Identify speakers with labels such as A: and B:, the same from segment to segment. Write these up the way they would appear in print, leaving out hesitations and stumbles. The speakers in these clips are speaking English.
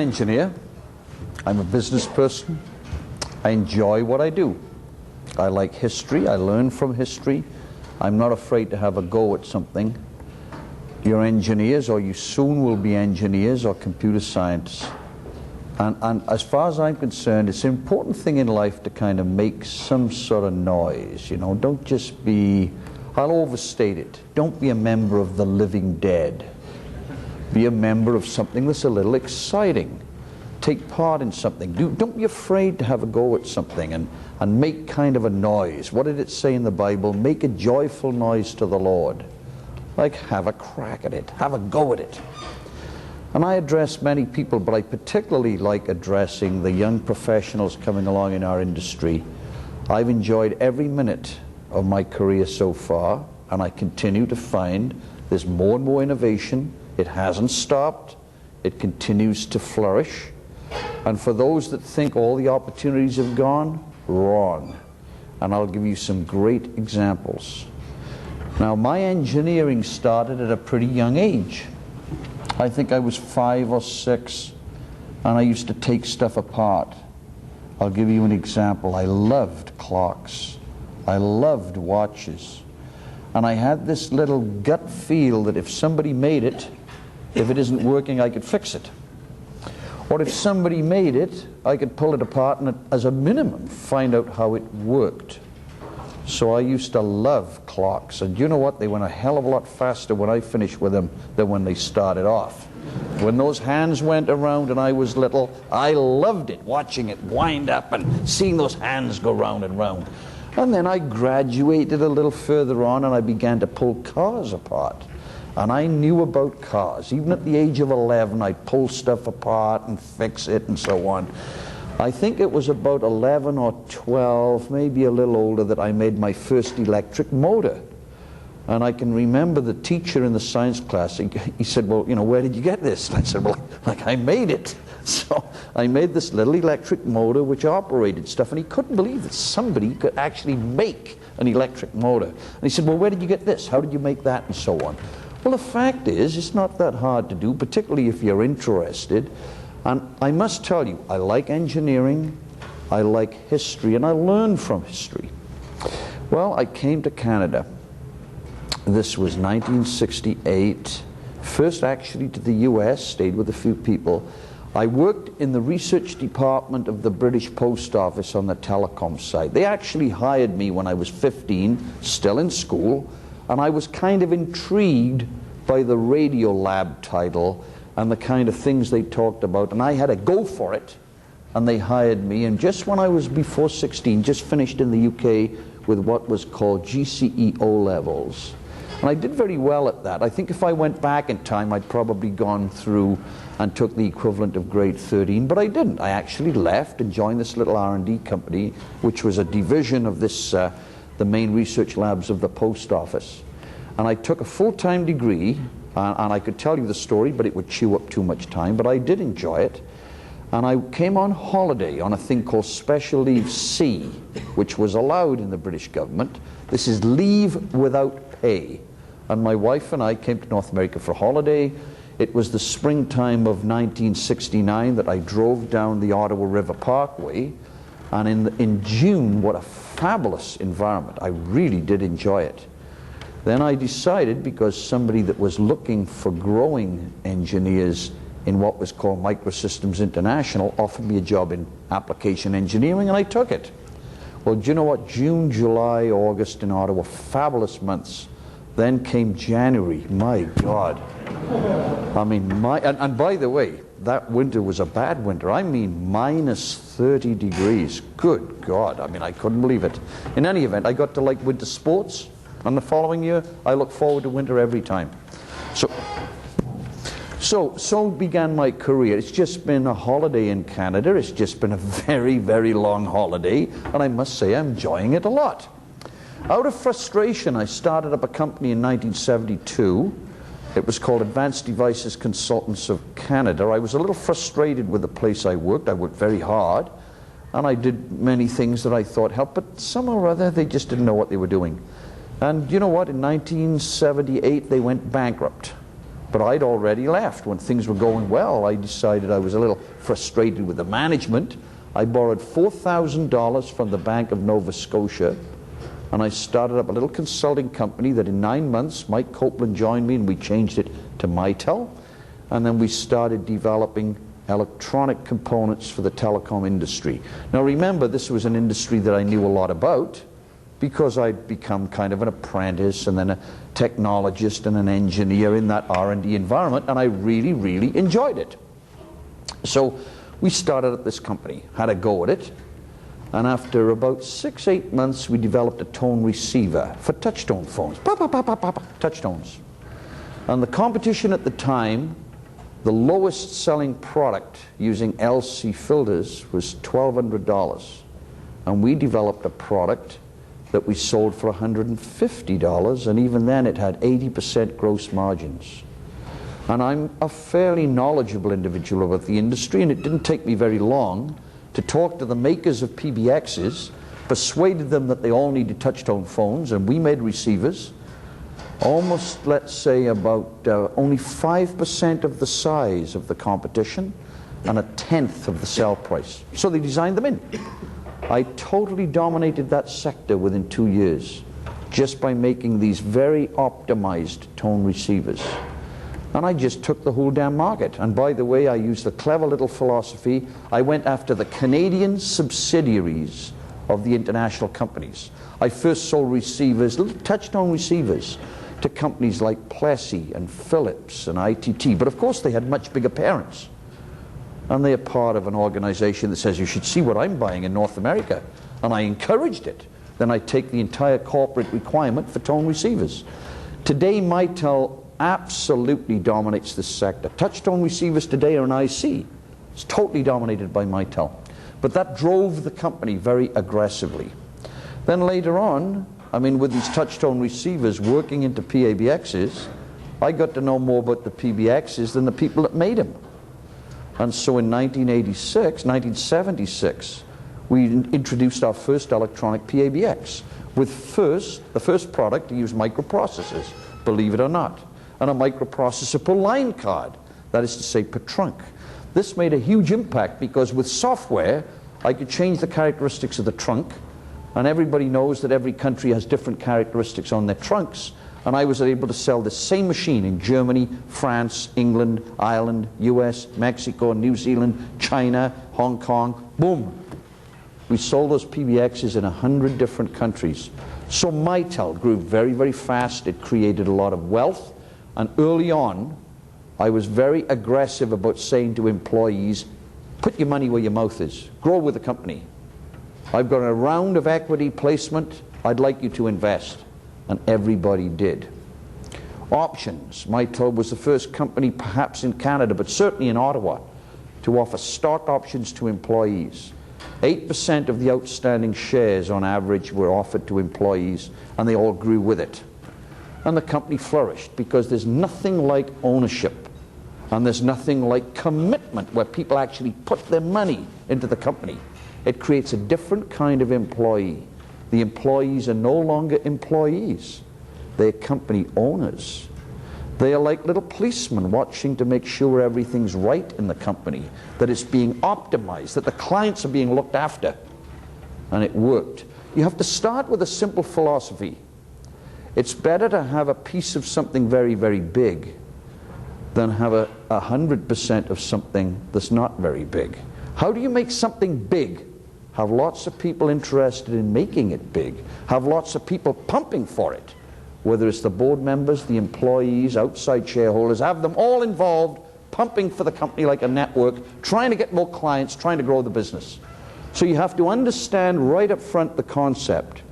A: an engineer. I'm a business person. I enjoy what I do. I like history. I learn from history. I'm not afraid to have a go at something. You're engineers, or you soon will be engineers or computer scientists. And as far as I'm concerned, it's an important thing in life to kind of make some sort of noise. You know, don't just be, I'll overstate it, don't be a member of the living dead. Be a member of something that's a little exciting. Take part in something. Don't be afraid to have a go at something and make kind of a noise. What did it say in the Bible? Make a joyful noise to the Lord. Like, have a crack at it. Have a go at it. And I address many people, but I particularly like addressing the young professionals coming along in our industry. I've enjoyed every minute of my career so far, and I continue to find there's more and more innovation. It hasn't stopped. It continues to flourish. And for those that think all the opportunities have gone, wrong. And I'll give you some great examples. Now, my engineering started at a pretty young age. I think I was 5 or 6, and I used to take stuff apart. I'll give you an example. I loved clocks. I loved watches. And I had this little gut feel that if somebody made it, if it isn't working, I could fix it. Or if somebody made it, I could pull it apart and, as a minimum, find out how it worked. So I used to love clocks, and you know what? They went a hell of a lot faster when I finished with them than when they started off. When those hands went around and I was little, I loved it, watching it wind up and seeing those hands go round and round. And then I graduated a little further on and I began to pull cars apart. And I knew about cars. Even at the age of 11, I'd pull stuff apart and fix it and so on. I think it was about 11 or 12, maybe a little older, that I made my first electric motor. And I can remember the teacher in the science class, he said, well, you know, where did you get this? And I said, well, like, I made it. So I made this little electric motor which operated stuff, and he couldn't believe that somebody could actually make an electric motor. And he said, well, where did you get this? How did you make that? And so on. Well, the fact is, it's not that hard to do, particularly if you're interested. And I must tell you, I like engineering, I like history, and I learn from history. Well, I came to Canada. This was 1968. First actually to the US, stayed with a few people. I worked in the research department of the British Post Office on the telecom side. They actually hired me when I was 15, still in school, and I was kind of intrigued by the radio lab title and the kind of things they talked about, and I had to go for it, and they hired me. And just when I was before 16, just finished in the UK with what was called GCE O-levels. And I did very well at that. I think if I went back in time, I'd probably gone through and took the equivalent of grade 13, but I didn't. I actually left and joined this little R&D company, which was a division of this, the main research labs of the post office. And I took a full-time degree, and I could tell you the story, but it would chew up too much time, but I did enjoy it. And I came on holiday on a thing called Special Leave C, which was allowed in the British government. This is leave without pay. And my wife and I came to North America for a holiday. It was the springtime of 1969 that I drove down the Ottawa River Parkway. And in June, what a fabulous environment. I really did enjoy it. Then I decided, because somebody that was looking for growing engineers in what was called Microsystems International offered me a job in application engineering, and I took it. Well, do you know what? June, July, August in Ottawa, fabulous months. Then came January. My God. I mean, and by the way, that winter was a bad winter. I mean, minus 30 degrees. Good God. I mean, I couldn't believe it. In any event, I got to like winter sports. And the following year, I look forward to winter every time. So began my career. It's just been a holiday in Canada. It's just been a very, very long holiday. And I must say, I'm enjoying it a lot. Out of frustration, I started up a company in 1972. It was called Advanced Devices Consultants of Canada. I was a little frustrated with the place I worked. I worked very hard. And I did many things that I thought helped. But somehow or other, they just didn't know what they were doing. And you know what? In 1978, they went bankrupt. But I'd already left. When things were going well, I decided I was a little frustrated with the management. I borrowed $4,000 from the Bank of Nova Scotia, and I started up a little consulting company that in 9 months, Mike Copeland joined me and we changed it to Mitel. And then we started developing electronic components for the telecom industry. Now remember, this was an industry that I knew a lot about because I'd become kind of an apprentice and then a technologist and an engineer in that R&D environment, and I really, really enjoyed it. So we started up this company, had a go at it, and after about 6-8 months we developed a tone receiver for touch-tone phones. Touch-tones. And the competition at the time, the lowest selling product using LC filters was $1,200, and we developed a product that we sold for $150, and even then it had 80% gross margins. And I'm a fairly knowledgeable individual about the industry, and it didn't take me very long to talk to the makers of PBXs, persuaded them that they all needed touch-tone phones, and we made receivers almost, let's say, about only 5% of the size of the competition and 1/10 of the sell price. So they designed them in. I totally dominated that sector within 2 years just by making these very optimized tone receivers. And I just took the whole damn market. And by the way, I used a clever little philosophy. I went after the Canadian subsidiaries of the international companies. I first sold receivers, little touch-tone receivers, to companies like Plessey and Philips and ITT. But of course they had much bigger parents. And they are part of an organization that says you should see what I'm buying in North America. And I encouraged it. Then I take the entire corporate requirement for tone receivers. Today Mitel absolutely dominates this sector. Touch-tone receivers today are an IC. It's totally dominated by Mitel. But that drove the company very aggressively. Then later on, I mean, with these touch-tone receivers working into PABXs, I got to know more about the PBXs than the people that made them. And so in 1976, we introduced our first electronic PABX with the first product to use microprocessors, believe it or not, and a microprocessor per line card, that is to say per trunk. This made a huge impact because with software I could change the characteristics of the trunk, and everybody knows that every country has different characteristics on their trunks, and I was able to sell the same machine in Germany, France, England, Ireland, US, Mexico, New Zealand, China, Hong Kong. Boom! We sold those PBXs in 100 different countries. So Mitel grew very, very fast. It created a lot of wealth. And early on, I was very aggressive about saying to employees, put your money where your mouth is. Grow with the company. I've got a round of equity placement. I'd like you to invest. And everybody did. Options. Mitel was the first company, perhaps in Canada, but certainly in Ottawa, to offer stock options to employees. 8% of the outstanding shares on average were offered to employees, and they all grew with it. And the company flourished because there's nothing like ownership, and there's nothing like commitment where people actually put their money into the company. It creates a different kind of employee. The employees are no longer employees. They're company owners. They are like little policemen watching to make sure everything's right in the company, that it's being optimized, that the clients are being looked after. And it worked. You have to start with a simple philosophy. It's better to have a piece of something very, very big than have 100% of something that's not very big. How do you make something big? Have lots of people interested in making it big. Have lots of people pumping for it. Whether it's the board members, the employees, outside shareholders, have them all involved, pumping for the company like a network, trying to get more clients, trying to grow the business. So you have to understand right up front the concept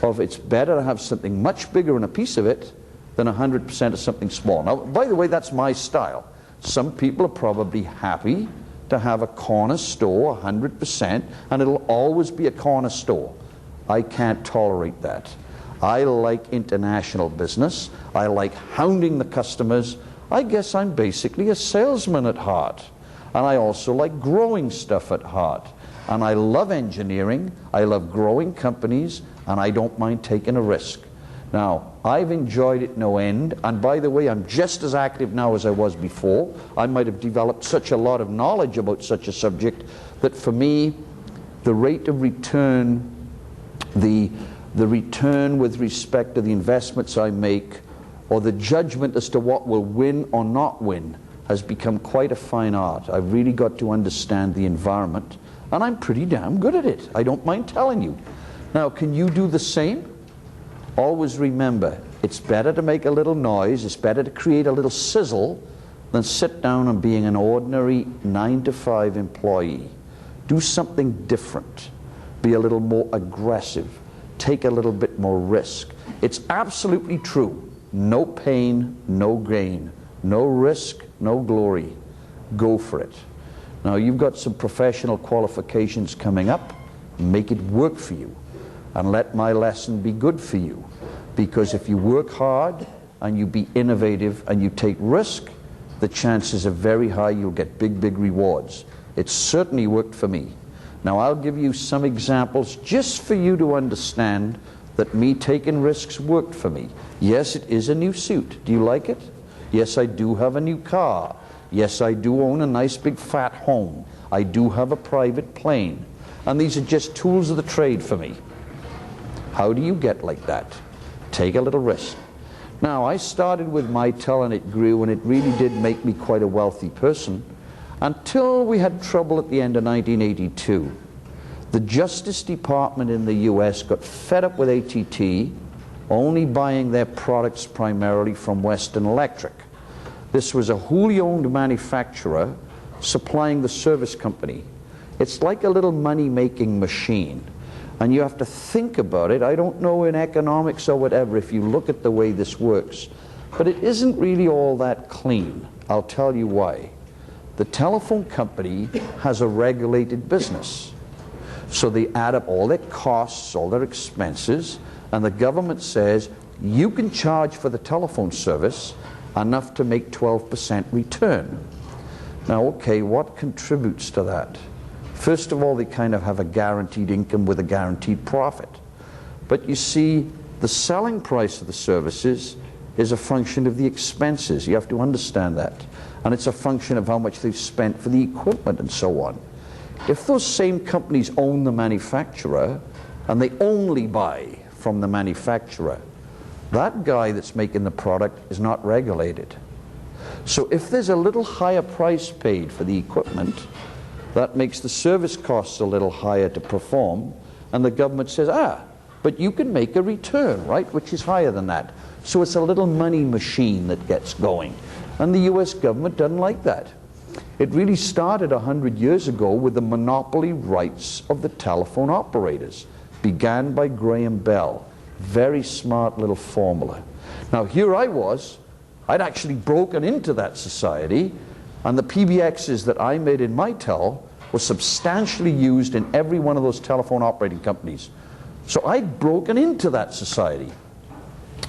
A: of it's better to have something much bigger in a piece of it than 100% of something small. Now, by the way, that's my style. Some people are probably happy to have a corner store 100%, and it'll always be a corner store. I can't tolerate that. I like international business. I like hounding the customers. I guess I'm basically a salesman at heart. And I also like growing stuff at heart. And I love engineering. I love growing companies, and I don't mind taking a risk. Now, I've enjoyed it no end, and by the way, I'm just as active now as I was before. I might have developed such a lot of knowledge about such a subject that for me, the rate of return, the return with respect to the investments I make, or the judgment as to what will win or not win, has become quite a fine art. I've really got to understand the environment, and I'm pretty damn good at it. I don't mind telling you. Now, can you do the same? Always remember, it's better to make a little noise, it's better to create a little sizzle than sit down and being an ordinary 9-to-5 employee. Do something different. Be a little more aggressive. Take a little bit more risk. It's absolutely true. No pain, no gain. No risk, no glory. Go for it. Now, you've got some professional qualifications coming up. Make it work for you. And let my lesson be good for you. Because if you work hard and you be innovative and you take risk, the chances are very high you'll get big, big rewards. It certainly worked for me. Now, I'll give you some examples just for you to understand that me taking risks worked for me. Yes, it is a new suit. Do you like it? Yes, I do have a new car. Yes, I do own a nice big fat home. I do have a private plane. And these are just tools of the trade for me. How do you get like that? Take a little risk. Now, I started with Mitel and it grew, and it really did make me quite a wealthy person until we had trouble at the end of 1982. The Justice Department in the US got fed up with AT&T only buying their products primarily from Western Electric. This was a wholly owned manufacturer supplying the service company. It's like a little money-making machine. And you have to think about it. I don't know in economics or whatever if you look at the way this works, but it isn't really all that clean. I'll tell you why. The telephone company has a regulated business. So they add up all their costs, all their expenses, and the government says, you can charge for the telephone service enough to make 12% return. Now, okay, what contributes to that? First of all, they kind of have a guaranteed income with a guaranteed profit. But you see, the selling price of the services is a function of the expenses. You have to understand that. And it's a function of how much they've spent for the equipment and so on. If those same companies own the manufacturer and they only buy from the manufacturer, that guy that's making the product is not regulated. So if there's a little higher price paid for the equipment, that makes the service costs a little higher to perform, and the government says, but you can make a return, right, which is higher than that. So it's a little money machine that gets going. And the US government doesn't like that. It really started 100 years ago with the monopoly rights of the telephone operators, began by Graham Bell. Very smart little formula. Now, here I was, I'd actually broken into that society, and the PBXs that I made in Mitel were substantially used in every one of those telephone operating companies. So I'd broken into that society.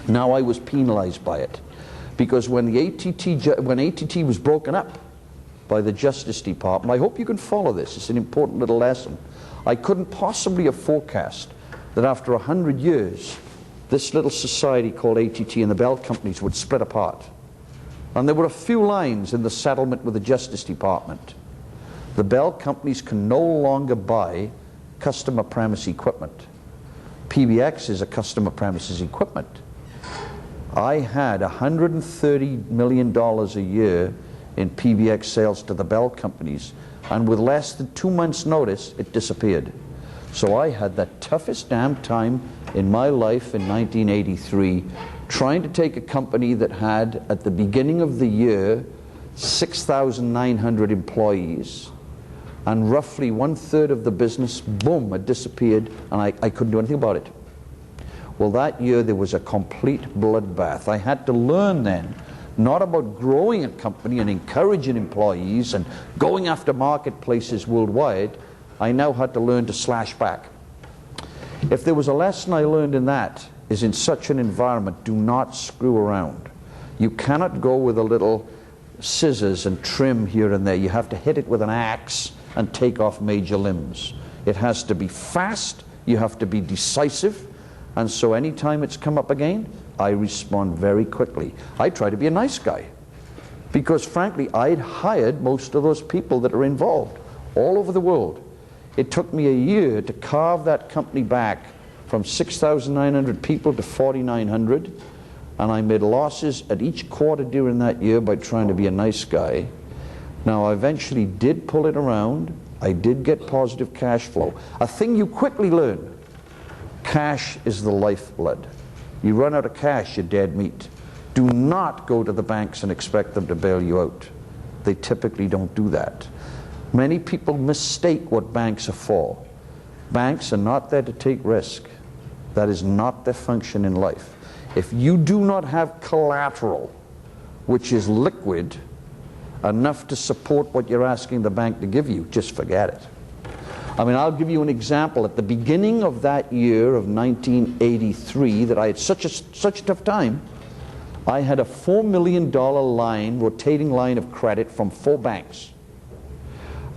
A: Now I was penalized by it, because when AT&T was broken up by the Justice Department, I hope you can follow this, it's an important little lesson. I couldn't possibly have forecast that after 100 years, this little society called AT&T and the Bell companies would split apart. And there were a few lines in the settlement with the Justice Department. The Bell companies can no longer buy customer premise equipment. PBX is a customer premises equipment. I had $130 million a year in PBX sales to the Bell companies, and with less than 2 months' notice, it disappeared. So I had the toughest damn time in my life in 1983 trying to take a company that had, at the beginning of the year, 6,900 employees, and roughly 1/3 of the business, boom, had disappeared, and I couldn't do anything about it. Well, that year there was a complete bloodbath. I had to learn then, not about growing a company and encouraging employees and going after marketplaces worldwide. I now had to learn to slash back. If there was a lesson I learned in that, is in such an environment, do not screw around. You cannot go with a little scissors and trim here and there. You have to hit it with an axe and take off major limbs. It has to be fast, you have to be decisive, And so anytime it's come up again, I respond very quickly. I try to be a nice guy, because frankly, I'd hired most of those people that are involved all over the world. It took me a year to carve that company back from 6,900 people to 4,900, and I made losses at each quarter during that year by trying to be a nice guy. Now, I eventually did pull it around. I did get positive cash flow. A thing you quickly learn: cash is the lifeblood. You run out of cash, you're dead meat. Do not go to the banks and expect them to bail you out. They typically don't do that. Many people mistake what banks are for. Banks are not there to take risk. That is not their function in life. If you do not have collateral, which is liquid, enough to support what you're asking the bank to give you, just forget it. I mean, I'll give you an example. At the beginning of that year of 1983, that I had such a tough time, I had a $4 million line, rotating line of credit from 4 banks.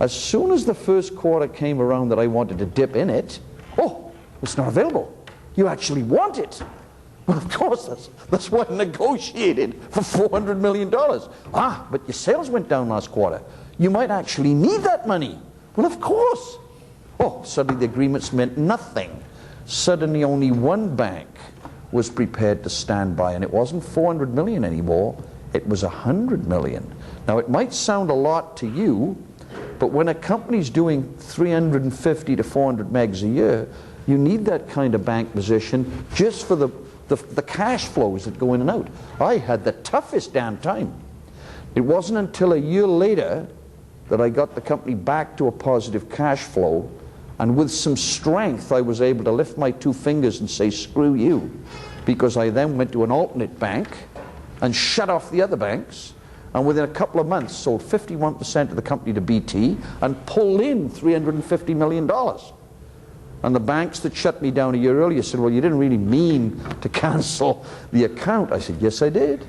A: As soon as the first quarter came around that I wanted to dip in it, oh, it's not available. You actually want it. Well, of course, that's why I negotiated for $400 million. Ah, but your sales went down last quarter. You might actually need that money. Well, of course. Oh, suddenly the agreements meant nothing. Suddenly only one bank was prepared to stand by, and it wasn't 400 million anymore, it was 100 million. Now, it might sound a lot to you, but when a company's doing 350 to 400 megs a year, you need that kind of bank position just for the cash flows that go in and out. I had the toughest damn time. It wasn't until a year later that I got the company back to a positive cash flow, and with some strength I was able to lift my 2 fingers and say, screw you, because I then went to an alternate bank and shut off the other banks, and within a couple of months sold 51% of the company to BT and pulled in $350 million. And the banks that shut me down a year earlier said, well, you didn't really mean to cancel the account. I said, yes, I did.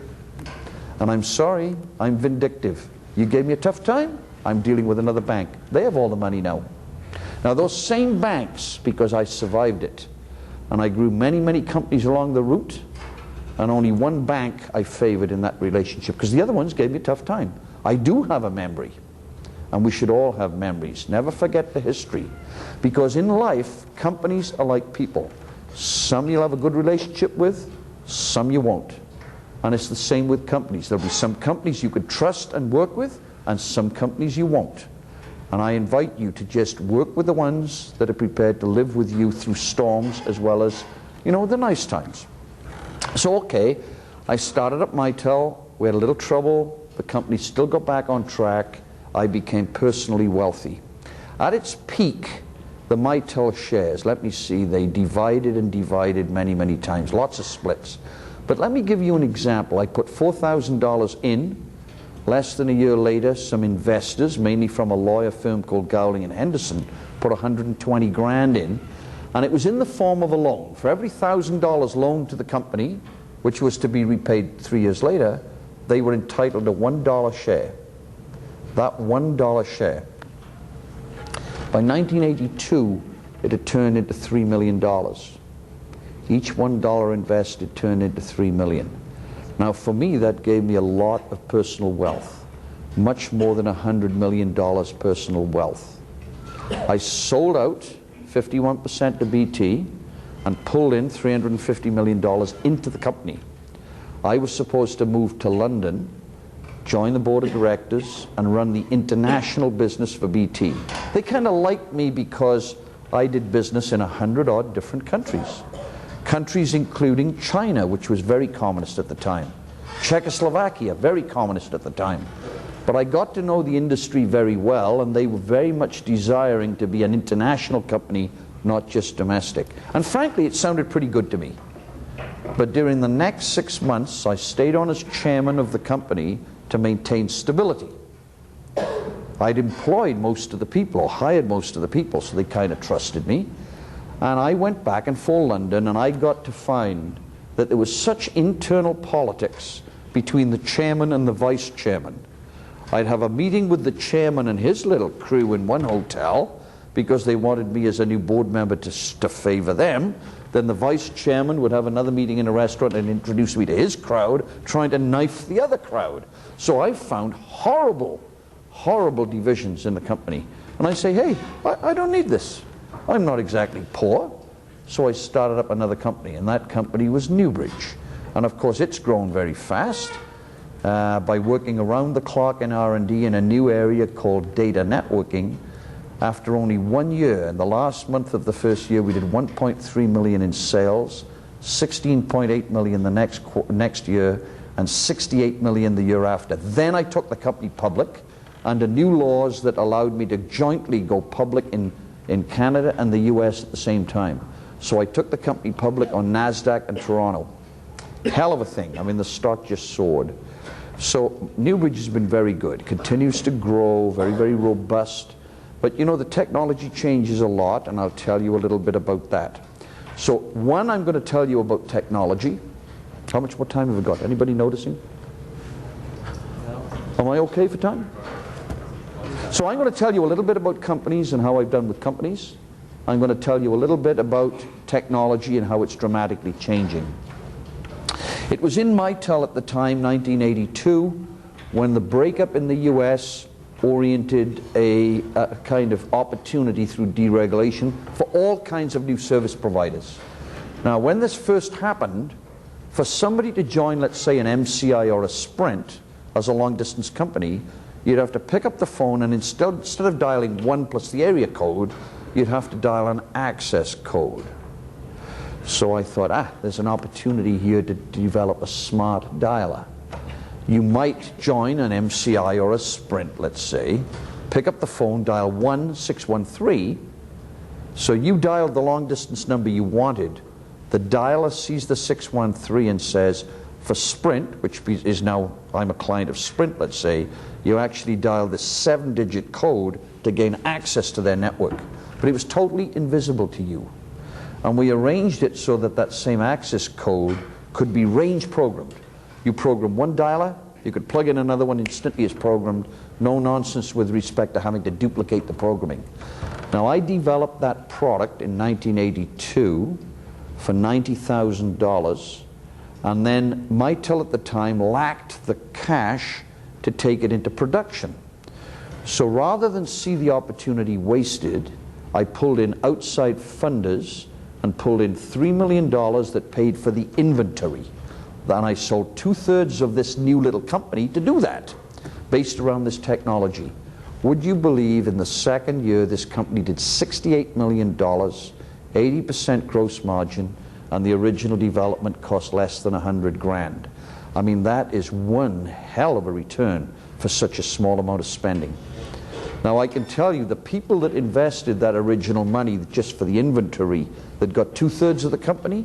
A: And I'm sorry, I'm vindictive. You gave me a tough time, I'm dealing with another bank. They have all the money now. Now, those same banks, because I survived it, and I grew many, many companies along the route, and only one bank I favored in that relationship, because the other ones gave me a tough time. I do have a memory, and we should all have memories. Never forget the history, because in life, companies are like people. Some you'll have a good relationship with, some you won't. And it's the same with companies. There'll be some companies you could trust and work with, and some companies you won't. And I invite you to just work with the ones that are prepared to live with you through storms as well as, you know, the nice times. So, okay, I started up Mitel. We had a little trouble. The company still got back on track. I became personally wealthy. At its peak, the Mitel shares, let me see, they divided and divided many, many times. Lots of splits. But let me give you an example. I put $4,000 in. Less than a year later, some investors, mainly from a lawyer firm called Gowling and Henderson, put 120 grand in, and it was in the form of a loan. For every $1,000 loaned to the company, which was to be repaid 3 years later, they were entitled to $1 share. That $1 share. By 1982, it had turned into $3 million. Each $1 invested turned into $3 million. Now, for me, that gave me a lot of personal wealth, much more than $100 million personal wealth. I sold out 51% to BT and pulled in $350 million into the company. I was supposed to move to London, join the board of directors, and run the international business for BT. They kind of liked me because I did business in 100-odd different countries. Countries including China, which was very communist at the time. Czechoslovakia, very communist at the time. But I got to know the industry very well, and they were very much desiring to be an international company, not just domestic. And frankly, it sounded pretty good to me. But during the next 6 months, I stayed on as chairman of the company to maintain stability. I'd employed most of the people, or hired most of the people, so they kind of trusted me. And I went back and forth London, and I got to find that there was such internal politics between the chairman and the vice chairman. I'd have a meeting with the chairman and his little crew in one hotel because they wanted me as a new board member to favor them. Then the vice chairman would have another meeting in a restaurant and introduce me to his crowd, trying to knife the other crowd. So I found horrible, horrible divisions in the company. And I say, hey, I don't need this. I'm not exactly poor. So I started up another company, and that company was Newbridge. And of course, it's grown very fast by working around the clock in R&D in a new area called data networking. After only 1 year, in the last month of the first year, we did 1.3 million in sales, 16.8 million the next year, and 68 million the year after. Then I took the company public under new laws that allowed me to jointly go public in Canada and the US at the same time. So I took the company public on NASDAQ in Toronto. Hell of a thing. I mean, the stock just soared. So Newbridge has been very good, continues to grow, very, very robust. But you know, the technology changes a lot, and I'll tell you a little bit about that. So one, I'm going to tell you about technology. How much more time have we got? Anybody noticing? Am I okay for time? So I'm going to tell you a little bit about companies and how I've done with companies. I'm going to tell you a little bit about technology and how it's dramatically changing. It was in Mitel at the time, 1982, when the breakup in the US oriented a kind of opportunity through deregulation for all kinds of new service providers. Now, when this first happened, for somebody to join, let's say, an MCI or a Sprint as a long-distance company, you'd have to pick up the phone, and instead of dialing 1 plus the area code, you'd have to dial an access code. So I thought, there's an opportunity here to develop a smart dialer. You might join an MCI or a Sprint, let's say, pick up the phone, dial 1613. So you dialed the long distance number you wanted. The dialer sees the 613 and says, for Sprint, which is now, I'm a client of Sprint, let's say, you actually dial this 7-digit code to gain access to their network. But it was totally invisible to you. And we arranged it so that that same access code could be range programmed. You program one dialer, you could plug in another one, instantly it's programmed. No nonsense with respect to having to duplicate the programming. Now, I developed that product in 1982 for $90,000, and then Mitel at the time lacked the cash to take it into production. So rather than see the opportunity wasted, I pulled in outside funders and pulled in $3 million that paid for the inventory. Then I sold 2/3 of this new little company to do that, based around this technology. Would you believe in the second year this company did $68 million, 80% gross margin, and the original development cost less than 100 grand. I mean, that is one hell of a return for such a small amount of spending. Now, I can tell you the people that invested that original money just for the inventory, that got 2/3 of the company,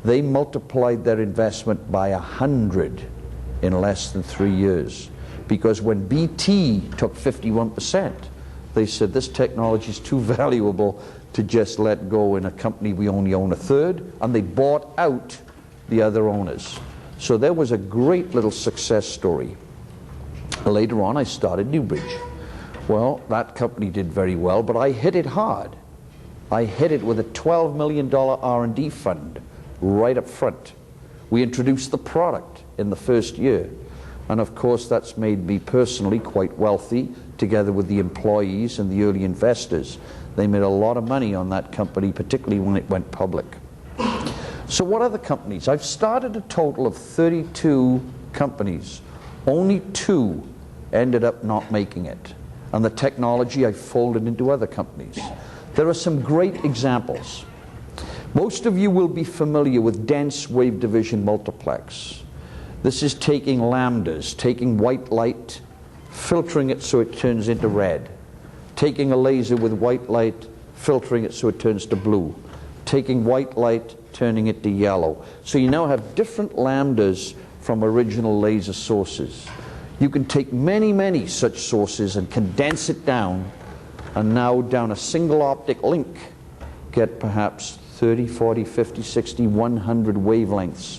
A: they multiplied their investment by 100 in less than 3 years. Because when BT took 51%, they said this technology is too valuable to just let go in a company we only own 1/3, and they bought out the other owners. So there was a great little success story. Later on, I started Newbridge. Well, that company did very well, but I hit it hard. I hit it with a $12 million R&D fund right up front. We introduced the product in the first year. And of course, that's made me personally quite wealthy, together with the employees and the early investors. They made a lot of money on that company, particularly when it went public. So what other companies? I've started a total of 32 companies. Only 2 ended up not making it. And the technology I folded into other companies. There are some great examples. Most of you will be familiar with dense wave division multiplex. This is taking lambdas, taking white light, filtering it so it turns into red. Taking a laser with white light, filtering it so it turns to blue. Taking white light, turning it to yellow. So you now have different lambdas from original laser sources. You can take many, many such sources and condense it down, and now down a single optic link, get perhaps 30, 40, 50, 60, 100 wavelengths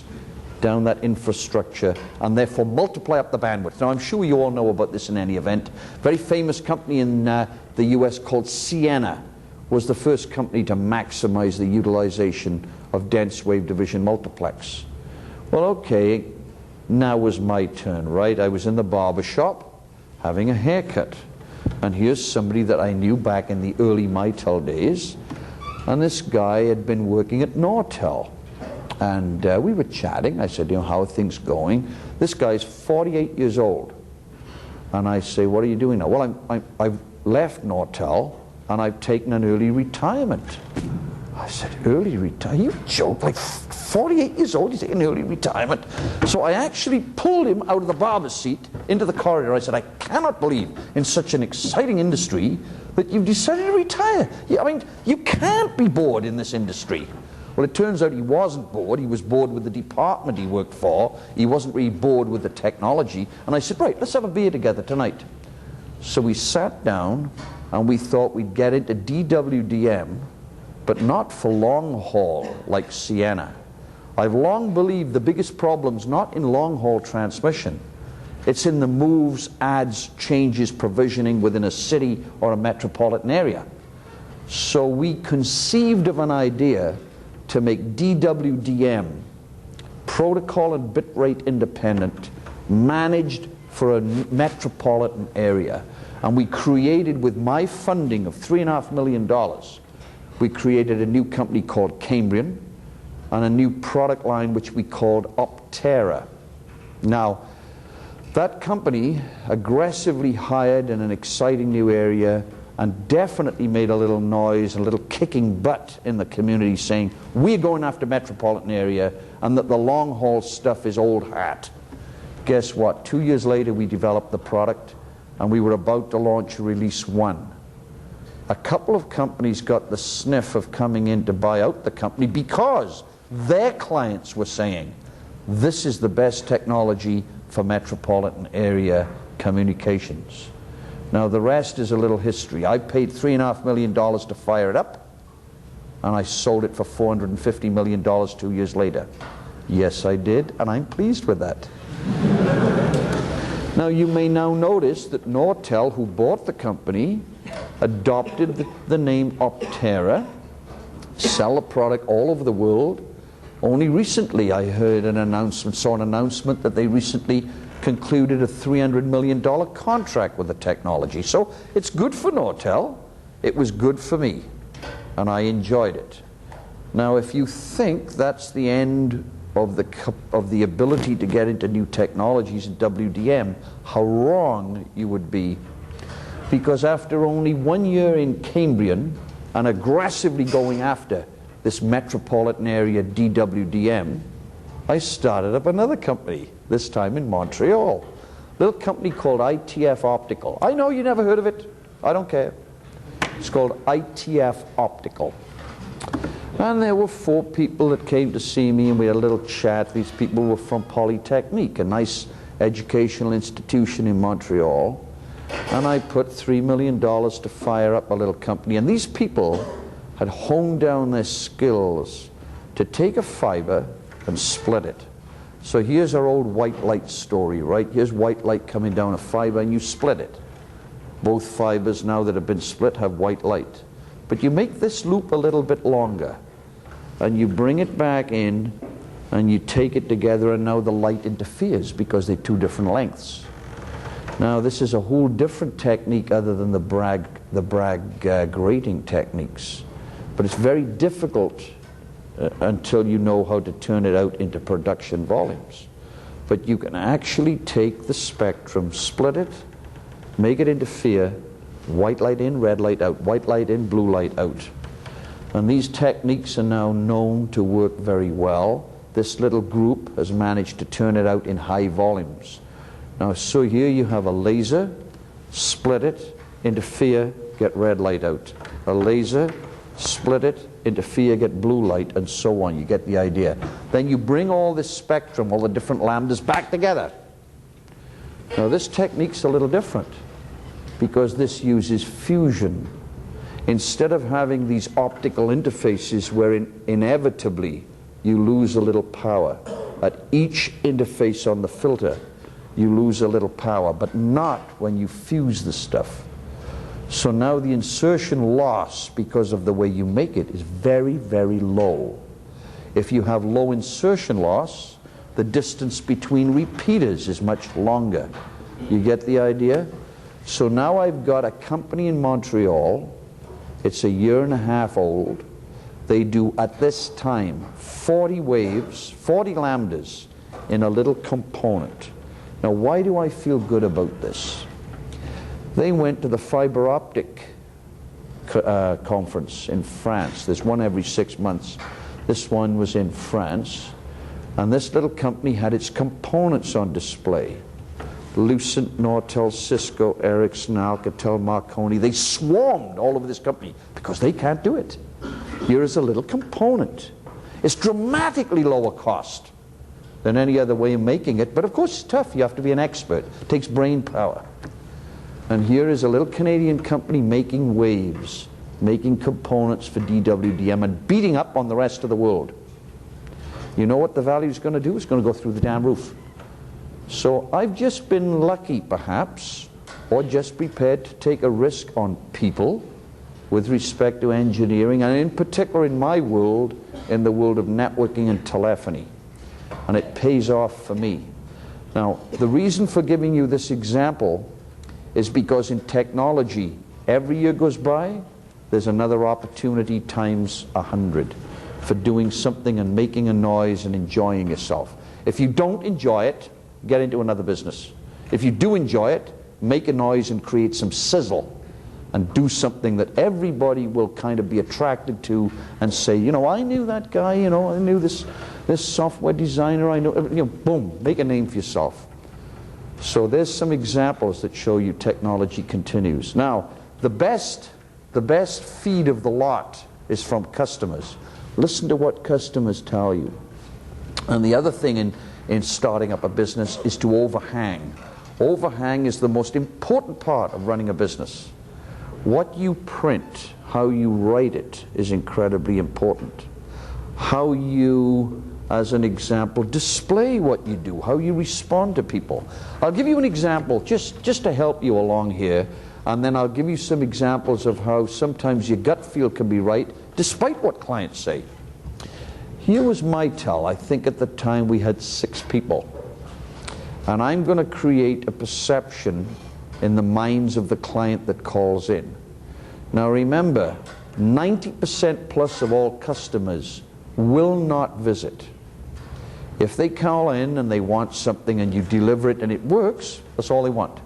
A: down that infrastructure, and therefore multiply up the bandwidth. Now, I'm sure you all know about this in any event. Very famous company in the US called Sienna, was the first company to maximize the utilization of dense wave division multiplex. Well, okay, now was my turn, right? I was in the barber shop having a haircut, and here's somebody that I knew back in the early Mitel days, and this guy had been working at Nortel, and we were chatting. I said, you know, how are things going? This guy's 48 years old, and I say, what are you doing now? Well, I've left Nortel, and I've taken an early retirement. I said, early retirement? You joke, like 48 years old, he's taking early retirement. So I actually pulled him out of the barber seat into the corridor. I said, I cannot believe in such an exciting industry that you've decided to retire. I mean, you can't be bored in this industry. Well, it turns out he wasn't bored. He was bored with the department he worked for. He wasn't really bored with the technology. And I said, right, let's have a beer together tonight. So we sat down, and we thought we'd get into DWDM, but not for long haul like Sienna. I've long believed the biggest problem's not in long haul transmission. It's in the moves, adds, changes, provisioning within a city or a metropolitan area. So we conceived of an idea to make DWDM protocol and bit rate independent, managed for a metropolitan area. And we created, with my funding of $3.5 million, we created a new company called Cambrian and a new product line which we called Optera. Now, that company aggressively hired in an exciting new area and definitely made a little noise, a little kicking butt in the community, saying, we're going after metropolitan area and that the long haul stuff is old hat. Guess what? 2 years later, we developed the product, and we were about to launch release 1. A couple of companies got the sniff of coming in to buy out the company because their clients were saying, this is the best technology for metropolitan area communications. Now, the rest is a little history. I paid $3.5 million to fire it up, and I sold it for $450 million 2 years later. Yes, I did, and I'm pleased with that. Now, you may now notice that Nortel, who bought the company, adopted the name Optera, sell the product all over the world. Only recently I heard an announcement, saw an announcement that they recently concluded a $300 million contract with the technology. So it's good for Nortel. It was good for me, and I enjoyed it. Now, if you think that's the end of the ability to get into new technologies in WDM, how wrong you would be. Because after only 1 year in Cambrian and aggressively going after this metropolitan area DWDM, I started up another company, this time in Montreal. A little company called ITF Optical. I know you never heard of it. I don't care. It's called ITF Optical. And there were 4 people that came to see me, and we had a little chat. These people were from Polytechnique, a nice educational institution in Montreal. And I put $3 million to fire up a little company. And these people had honed down their skills to take a fiber and split it. So here's our old white light story, right? Here's white light coming down a fiber, and you split it. Both fibers now that have been split have white light. But you make this loop a little bit longer, and you bring it back in, and you take it together, and now the light interferes because they're 2 different lengths. Now, this is a whole different technique other than the Bragg grating techniques. But it's very difficult until you know how to turn it out into production volumes. But you can actually take the spectrum, split it, make it interfere, white light in, red light out, white light in, blue light out. And these techniques are now known to work very well. This little group has managed to turn it out in high volumes. Now, so here you have a laser, split it, interfere, get red light out. A laser, split it, interfere, get blue light, and so on. You get the idea. Then you bring all this spectrum, all the different lambdas, back together. Now, this technique's a little different because this uses fusion. Instead of having these optical interfaces where inevitably you lose a little power, at each interface on the filter you lose a little power, but not when you fuse the stuff. So now the insertion loss, because of the way you make it, is very, very low. If you have low insertion loss, the distance between repeaters is much longer. You get the idea? So now I've got a company in Montreal. It's a year and a half old. They do, at this time, 40 waves, 40 lambdas in a little component. Now, why do I feel good about this? They went to the fiber optic conference in France. There's one every 6 months. This one was in France. And this little company had its components on display. Lucent, Nortel, Cisco, Ericsson, Alcatel, Marconi. They swarmed all over this company because they can't do it. Here is a little component. It's dramatically lower cost than any other way of making it, but of course it's tough. You have to be an expert. It takes brain power. And here is a little Canadian company making waves, making components for DWDM and beating up on the rest of the world. You know what the value is going to do? It's going to go through the damn roof. So I've just been lucky, perhaps, or just prepared to take a risk on people with respect to engineering, and in particular in my world, in the world of networking and telephony. And it pays off for me. Now, the reason for giving you this example is because in technology, every year goes by, there's another opportunity times 100 for doing something and making a noise and enjoying yourself. If you don't enjoy it, get into another business. If you do enjoy it, make a noise and create some sizzle and do something that everybody will kind of be attracted to and say, you know, I knew that guy, you know, I knew this software designer, I know, you know, boom, make a name for yourself. So there's some examples that show you technology continues. Now, the best feed of the lot is from customers. Listen to what customers tell you. And the other thing in starting up a business is to overhang. Overhang is the most important part of running a business. What you print, how you write it, is incredibly important. How you, as an example, display what you do, how you respond to people. I'll give you an example just to help you along here, and then I'll give you some examples of how sometimes your gut feel can be right despite what clients say. Here was Mitel. I think at the time we had 6 people. And I'm going to create a perception in the minds of the client that calls in. Now remember, 90% plus of all customers will not visit. If they call in and they want something and you deliver it and it works, that's all they want.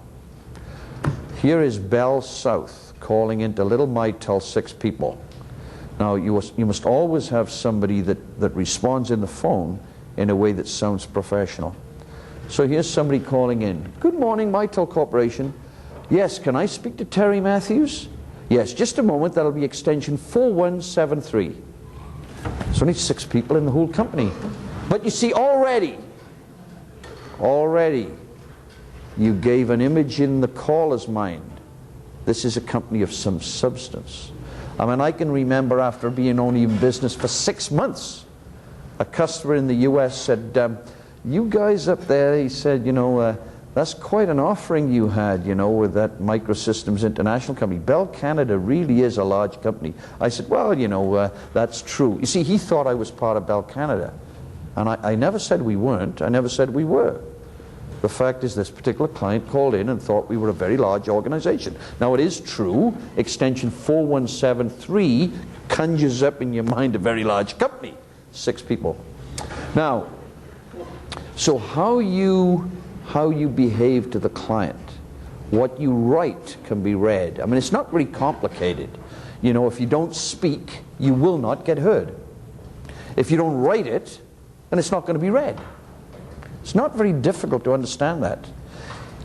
A: Here is Bell South calling into little Mitel, 6 people. Now you must always have somebody that responds in the phone in a way that sounds professional. So here's somebody calling in. Good morning, Mitel Corporation. Yes, can I speak to Terry Matthews? Yes, just a moment, that'll be extension 4173. There's only 6 people in the whole company. But you see, already, you gave an image in the caller's mind. This is a company of some substance. I mean, I can remember after being only in business for 6 months, a customer in the US said, you guys up there, he said, you know, that's quite an offering you had, you know, with that Microsystems International company. Bell Canada really is a large company. I said, well, you know, that's true. You see, he thought I was part of Bell Canada. And I never said we weren't. I never said we were. The fact is this particular client called in and thought we were a very large organization. Now, it is true, extension 4173 conjures up in your mind a very large company. 6 people. Now, so how you behave to the client, what you write can be read. I mean, it's not really complicated. You know, if you don't speak, you will not get heard. If you don't write it, then it's not going to be read. It's not very difficult to understand that.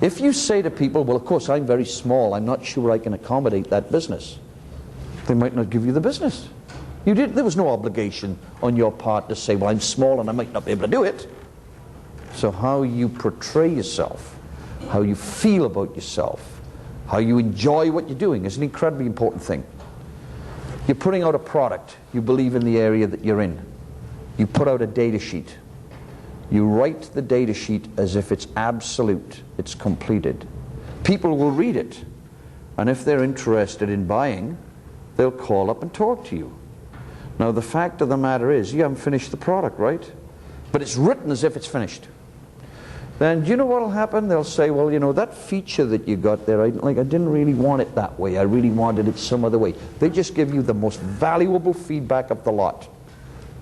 A: If you say to people, well, of course, I'm very small, I'm not sure I can accommodate that business, they might not give you the business. There was no obligation on your part to say, well, I'm small and I might not be able to do it. So how you portray yourself, how you feel about yourself, how you enjoy what you're doing is an incredibly important thing. You're putting out a product. You believe in the area that you're in. You put out a data sheet. You write the data sheet as if it's absolute, it's completed. People will read it. And if they're interested in buying, they'll call up and talk to you. Now the fact of the matter is, you haven't finished the product, right? But it's written as if it's finished. Then do you know what will happen? They'll say, well, you know, that feature that you got there, I didn't really want it that way. I really wanted it some other way. They just give you the most valuable feedback of the lot.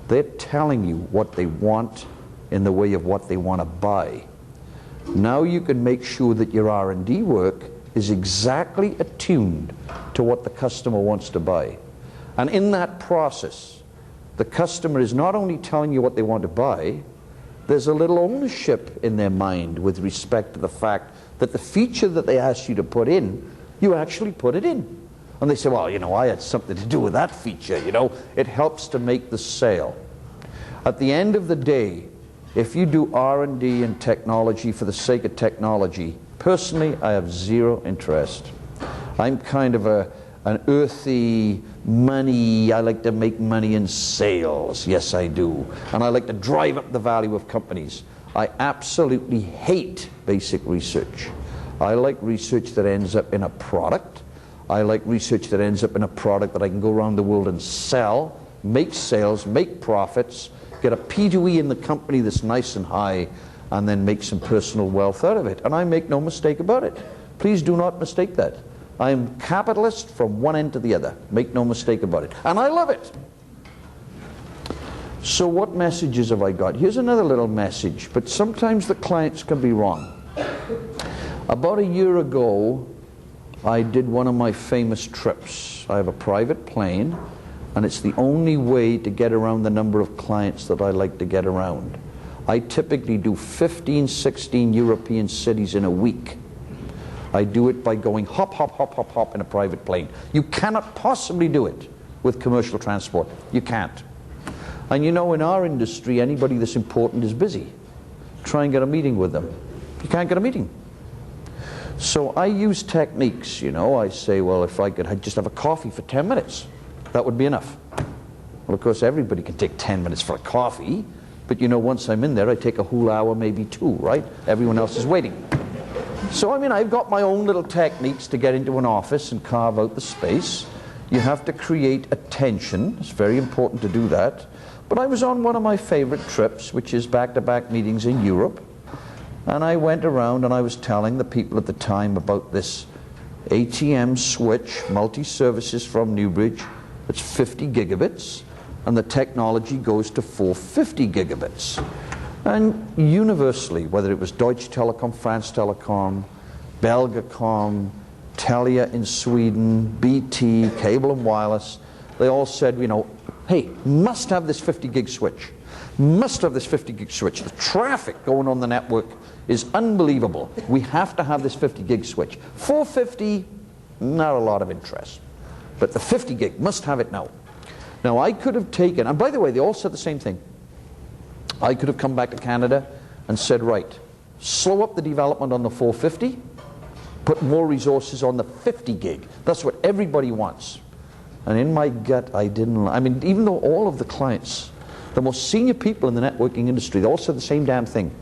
A: They're telling you what they want in the way of what they want to buy. Now you can make sure that your R&D work is exactly attuned to what the customer wants to buy. And in that process, the customer is not only telling you what they want to buy, there's a little ownership in their mind with respect to the fact that the feature that they asked you to put in, you actually put it in. And they say, well, you know, I had something to do with that feature, you know. It helps to make the sale. At the end of the day, if you do R&D and technology for the sake of technology, personally, I have zero interest. I'm kind of an earthy, money, I like to make money in sales. Yes, I do. And I like to drive up the value of companies. I absolutely hate basic research. I like research that ends up in a product. I like research that ends up in a product that I can go around the world and sell, make sales, make profits, get a P2E in the company that's nice and high, and then make some personal wealth out of it. And I make no mistake about it. Please do not mistake that. I am capitalist from one end to the other. Make no mistake about it. And I love it. So what messages have I got? Here's another little message, but sometimes the clients can be wrong. About a year ago, I did one of my famous trips. I have a private plane, and it's the only way to get around the number of clients that I like to get around. I typically do 15, 16 European cities in a week. I do it by going hop, hop, hop, hop, hop in a private plane. You cannot possibly do it with commercial transport. You can't. And you know, in our industry, anybody that's important is busy. Try and get a meeting with them. You can't get a meeting. So I use techniques, you know. I say, well, if I could just have a coffee for 10 minutes, that would be enough. Well, of course, everybody can take 10 minutes for a coffee, but you know, once I'm in there, I take a whole hour, maybe two, right? Everyone else is waiting. So, I mean, I've got my own little techniques to get into an office and carve out the space. You have to create attention. It's very important to do that. But I was on one of my favorite trips, which is back-to-back meetings in Europe. And I went around and I was telling the people at the time about this ATM switch, multi-services from Newbridge. It's 50 gigabits, and the technology goes to 450 gigabits. And universally, whether it was Deutsche Telekom, France Telecom, Belgacom, Telia in Sweden, BT, Cable and Wireless, they all said, you know, hey, must have this 50 gig switch. Must have this 50 gig switch. The traffic going on the network is unbelievable. We have to have this 50 gig switch. 450, not a lot of interest. But the 50 gig, must have it now. Now I could have taken, and by the way, they all said the same thing. I could have come back to Canada and said, right, slow up the development on the 450, put more resources on the 50 gig. That's what everybody wants. And in my gut, I didn't, I mean, even though all of the clients, the most senior people in the networking industry, they all said the same damn thing.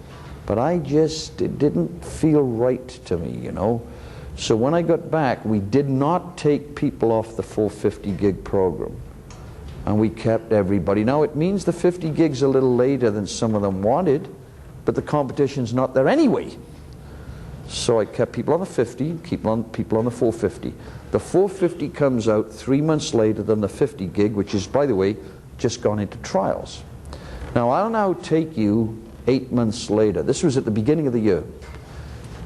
A: But I just, it didn't feel right to me, you know. So when I got back, we did not take people off the 450 gig program. And we kept everybody. Now it means the 50 gigs a little later than some of them wanted, but the competition's not there anyway. So I kept people on the 50, keep on people on the 450. The 450 comes out 3 months later than the 50 gig, which is, by the way, just gone into trials. Now I'll now take you 8 months later. This was at the beginning of the year.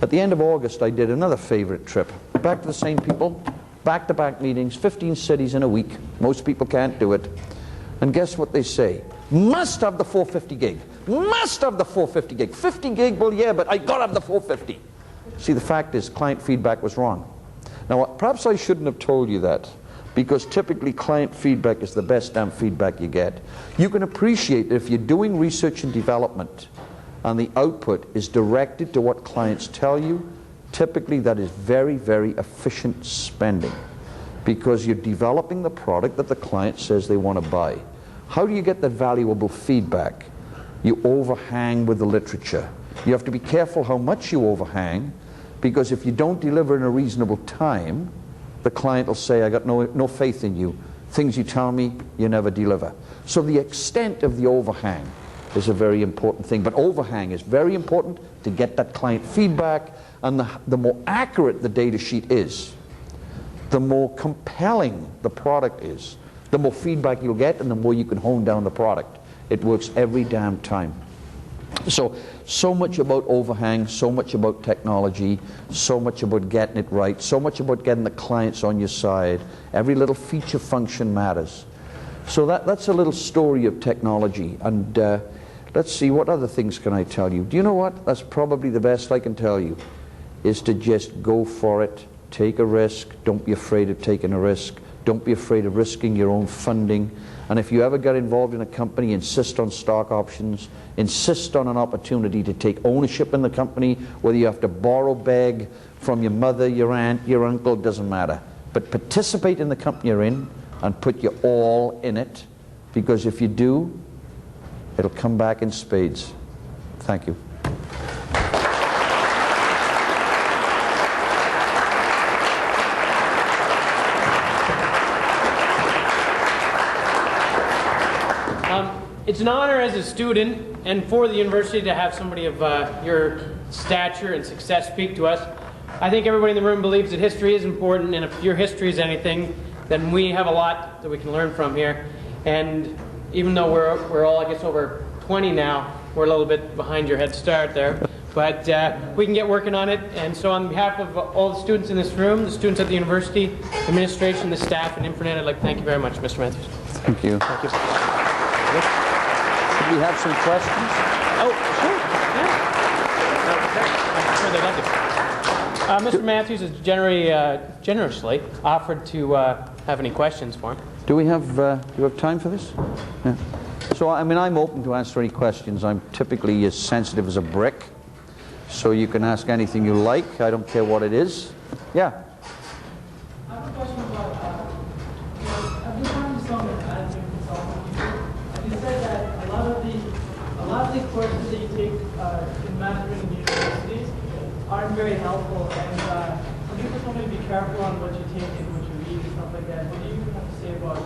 A: At the end of August, I did another favorite trip. Back to the same people, back-to-back meetings, 15 cities in a week. Most people can't do it. And guess what they say? Must have the 450 gig. Must have the 450 gig. 50 gig, well, yeah, but I got to have the 450. See, the fact is, client feedback was wrong. Now, perhaps I shouldn't have told you that, because typically client feedback is the best damn feedback you get. You can appreciate that if you're doing research and development and the output is directed to what clients tell you, typically that is very, very efficient spending, because you're developing the product that the client says they want to buy. How do you get that valuable feedback? You overhang with the literature. You have to be careful how much you overhang, because if you don't deliver in a reasonable time, the client will say, I got no faith in you. Things you tell me, you never deliver. So the extent of the overhang is a very important thing. But overhang is very important to get that client feedback, and the more accurate the data sheet is, the more compelling the product is, the more feedback you'll get, and the more you can hone down the product. It works every damn time. So much about overhang, so much about technology, so much about getting it right, so much about getting the clients on your side. Every little feature function matters. So that's a little story of technology. And let's see, what other things can I tell you? Do you know what? That's probably the best I can tell you, is to just go for it, take a risk, don't be afraid of taking a risk, don't be afraid of risking your own funding. And if you ever get involved in a company, insist on stock options, insist on an opportunity to take ownership in the company, whether you have to borrow, beg from your mother, your aunt, your uncle, doesn't matter. But participate in the company you're in and put your all in it, because if you do, it'll come back in spades. Thank you.
B: It's an honor as a student and for the university to have somebody of your stature and success speak to us. I think everybody in the room believes that history is important, and if your history is anything, then we have a lot that we can learn from here. And even though we're all, I guess, over 20 now, we're a little bit behind your head start there. But we can get working on it. And so on behalf of all the students in this room, the students at the university, the administration, the staff, and Infonet, I'd like to thank you very much, Mr. Matthews.
A: Thank you.
B: Thank you.
A: Could we have some questions?
B: Oh, sure. Yeah. I'm sure they'd love to. Mr. Matthews has generously offered to have any questions for him.
A: Do you have time for this? Yeah. So, I mean, I'm open to answer any questions. I'm typically as sensitive as a brick, so you can ask anything you like. I don't care what it is. Yeah.
C: I have a question about, I've been talking to some management consultants, and you said that a lot of the courses that you take in management in universities aren't very helpful, and some people told me to be careful on what you take and what you read and stuff like that. What do you have to say about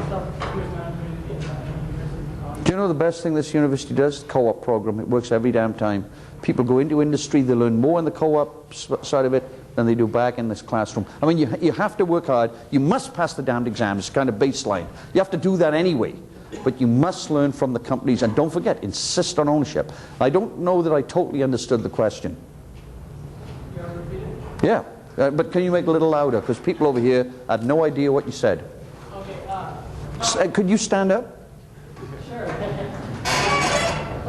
C: stuff towards management in university?
A: Do you know the best thing this university does? The co-op program. It works every damn time. People go into industry, they learn more in the co-op side of it than they do back in this classroom. I mean, you have to work hard. You must pass the damned exams. It's kind of baseline. You have to do that anyway. But you must learn from the companies, and don't forget, insist on ownership. I don't know that I totally understood the question.
C: You want to repeat it?
A: Yeah, but can you make it a little louder? Because people over here had no idea what you said.
C: Okay.
A: Could you stand up?
C: Sure.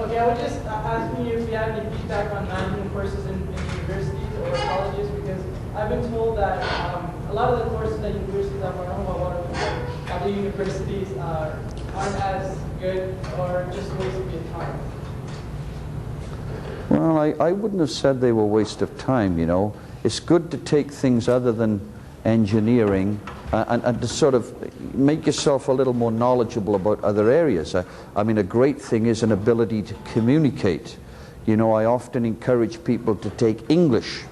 C: Okay, I was just asking you if you had any feedback on management courses in universities or colleges, because I've been told that a lot of the courses at universities I've learned about, a lot of other universities aren't as good or just a waste of your time.
A: Well, I wouldn't have said they were a waste of time, you know. It's good to take things other than engineering and to sort of make yourself a little more knowledgeable about other areas. I mean, a great thing is an ability to communicate. You know, I often encourage people to take English,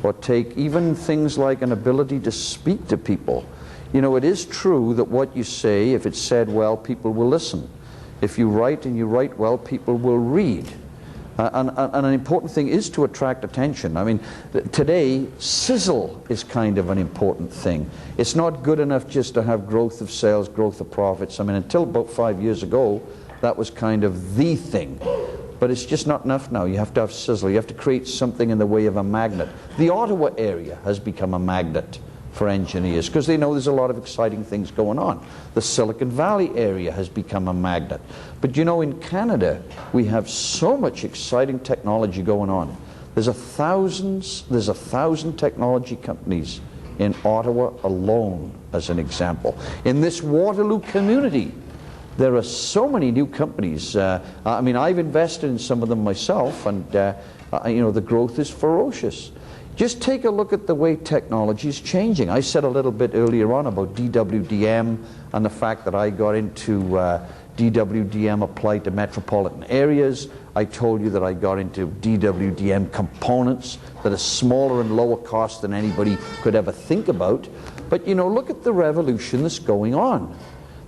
A: or take even things like an ability to speak to people. You know, it is true that what you say, if it's said well, people will listen. If you write and you write well, people will read. And an important thing is to attract attention. I mean, today, sizzle is kind of an important thing. It's not good enough just to have growth of sales, growth of profits. I mean, until about 5 years ago, that was kind of the thing. But it's just not enough now. You have to have sizzle. You have to create something in the way of a magnet. The Ottawa area has become a magnet for engineers because they know there's a lot of exciting things going on. The Silicon Valley area has become a magnet. But you know, in Canada, we have so much exciting technology going on. There's 1,000 technology companies in Ottawa alone, as an example. In this Waterloo community, there are so many new companies. I mean, I've invested in some of them myself, and you know, the growth is ferocious. Just take a look at the way technology is changing. I said a little bit earlier on about DWDM and the fact that I got into DWDM applied to metropolitan areas. I told you that I got into DWDM components that are smaller and lower cost than anybody could ever think about. But you know, look at the revolution that's going on.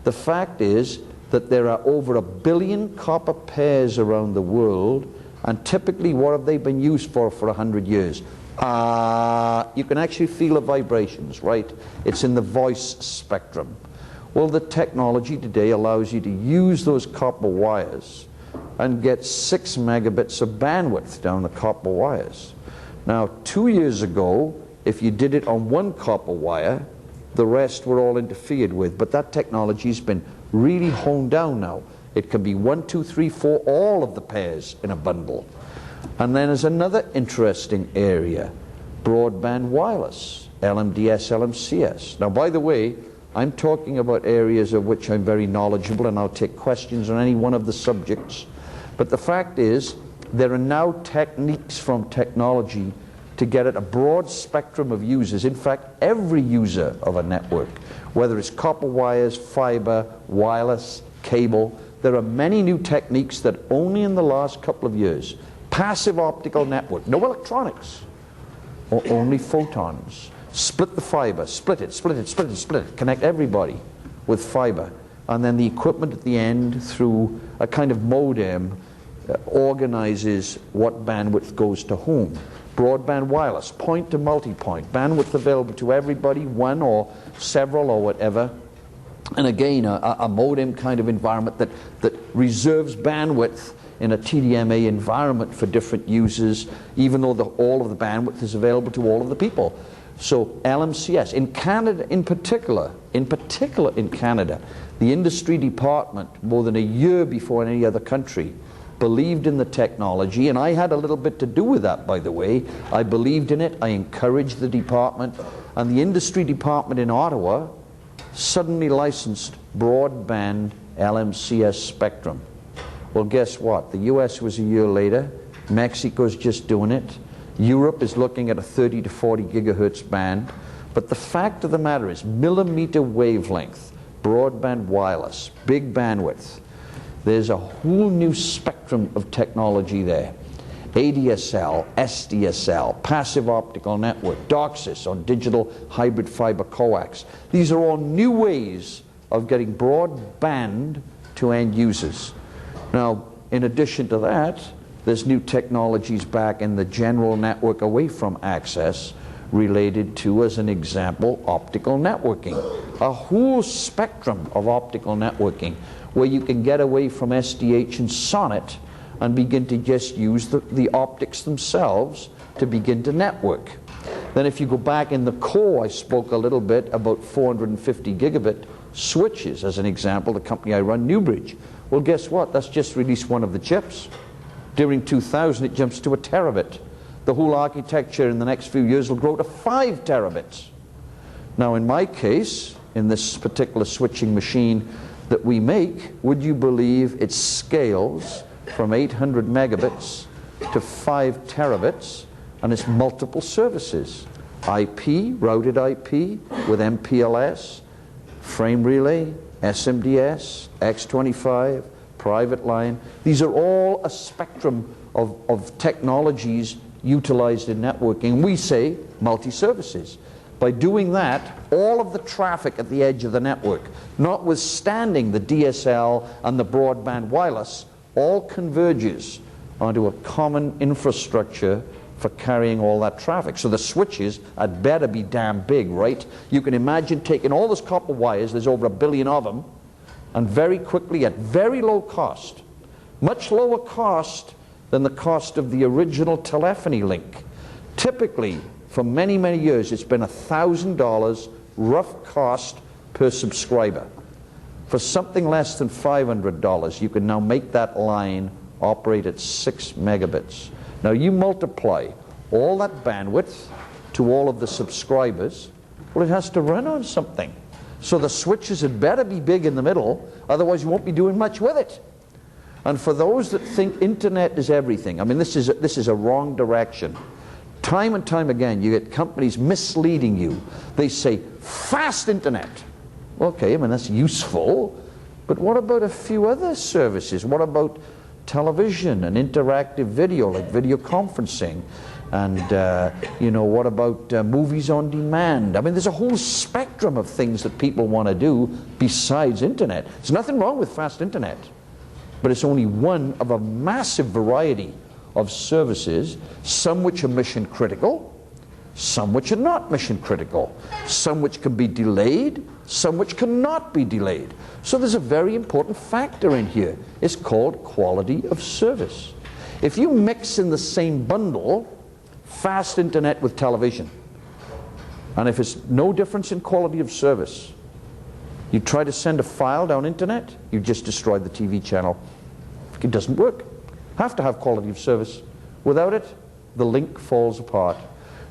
A: The fact is that there are over 1 billion copper pairs around the world, and typically what have they been used for 100 years? You can actually feel the vibrations, right? It's in the voice spectrum. Well, the technology today allows you to use those copper wires and get 6 megabits of bandwidth down the copper wires. Now, 2 years ago, if you did it on one copper wire, the rest were all interfered with. But that technology's been really honed down now. It can be 1, 2, 3, 4, all of the pairs in a bundle. And then there's another interesting area, broadband wireless, LMDS, LMCS. Now, by the way, I'm talking about areas of which I'm very knowledgeable, and I'll take questions on any one of the subjects. But the fact is, there are now techniques from technology to get at a broad spectrum of users. In fact, every user of a network, whether it's copper wires, fiber, wireless, cable, there are many new techniques that only in the last couple of years, passive optical network, no electronics, or only photons. Split the fiber, split it, split it, split it, split it, connect everybody with fiber. And then the equipment at the end, through a kind of modem, organizes what bandwidth goes to whom. Broadband wireless, point to multi-point, bandwidth available to everybody, one or several or whatever. And again, a modem kind of environment that reserves bandwidth in a TDMA environment for different users, even though all of the bandwidth is available to all of the people. So LMCS, in Canada in particular in Canada, the industry department, more than a year before any other country, believed in the technology, and I had a little bit to do with that, by the way. I believed in it, I encouraged the department, and the industry department in Ottawa suddenly licensed broadband LMCS spectrum. Well, guess what? The US was a year later, Mexico's just doing it, Europe is looking at a 30 to 40 gigahertz band, but the fact of the matter is, millimeter wavelength, broadband wireless, big bandwidth, there's a whole new spectrum of technology there. ADSL, SDSL, passive optical network, DOCSIS on digital hybrid fiber coax. These are all new ways of getting broadband to end users. Now, in addition to that, there's new technologies back in the general network away from access related to, as an example, optical networking. A whole spectrum of optical networking where you can get away from SDH and SONET and begin to just use the optics themselves to begin to network. Then if you go back in the core, I spoke a little bit about 450 gigabit switches, as an example, the company I run, Newbridge. Well, guess what? That's just released one of the chips. During 2000, it jumps to 1 terabit. The whole architecture in the next few years will grow to 5 terabits. Now, in my case, in this particular switching machine that we make, would you believe it scales from 800 megabits to 5 terabits, and it's multiple services. IP, routed IP with MPLS, frame relay, SMDS, X25, private line. These are all a spectrum of technologies utilized in networking. We say multi-services. By doing that, all of the traffic at the edge of the network, notwithstanding the DSL and the broadband wireless, all converges onto a common infrastructure for carrying all that traffic. So the switches had better be damn big, right? You can imagine taking all those copper wires, there's over 1 billion of them, and very quickly at very low cost, much lower cost than the cost of the original telephony link. Typically, for many, many years, it's been $1,000 rough cost per subscriber. For something less than $500, you can now make that line operate at 6 megabits. Now you multiply all that bandwidth to all of the subscribers, well, it has to run on something. So the switches had better be big in the middle, otherwise you won't be doing much with it. And for those that think internet is everything, I mean, this is a wrong direction. Time and time again, you get companies misleading you. They say, fast internet. Okay, I mean, that's useful, but what about a few other services? What about television and interactive video like video conferencing? And you know, what about movies on demand? I mean, there's a whole spectrum of things that people want to do besides internet. There's nothing wrong with fast internet, but it's only one of a massive variety of services, some which are mission critical, some which are not mission critical, some which can be delayed, some which cannot be delayed. So there's a very important factor in here. It's called quality of service. If you mix in the same bundle fast internet with television, and if it's no difference in quality of service, you try to send a file down internet, you just destroyed the TV channel. It doesn't work. Have to have quality of service. Without it, the link falls apart.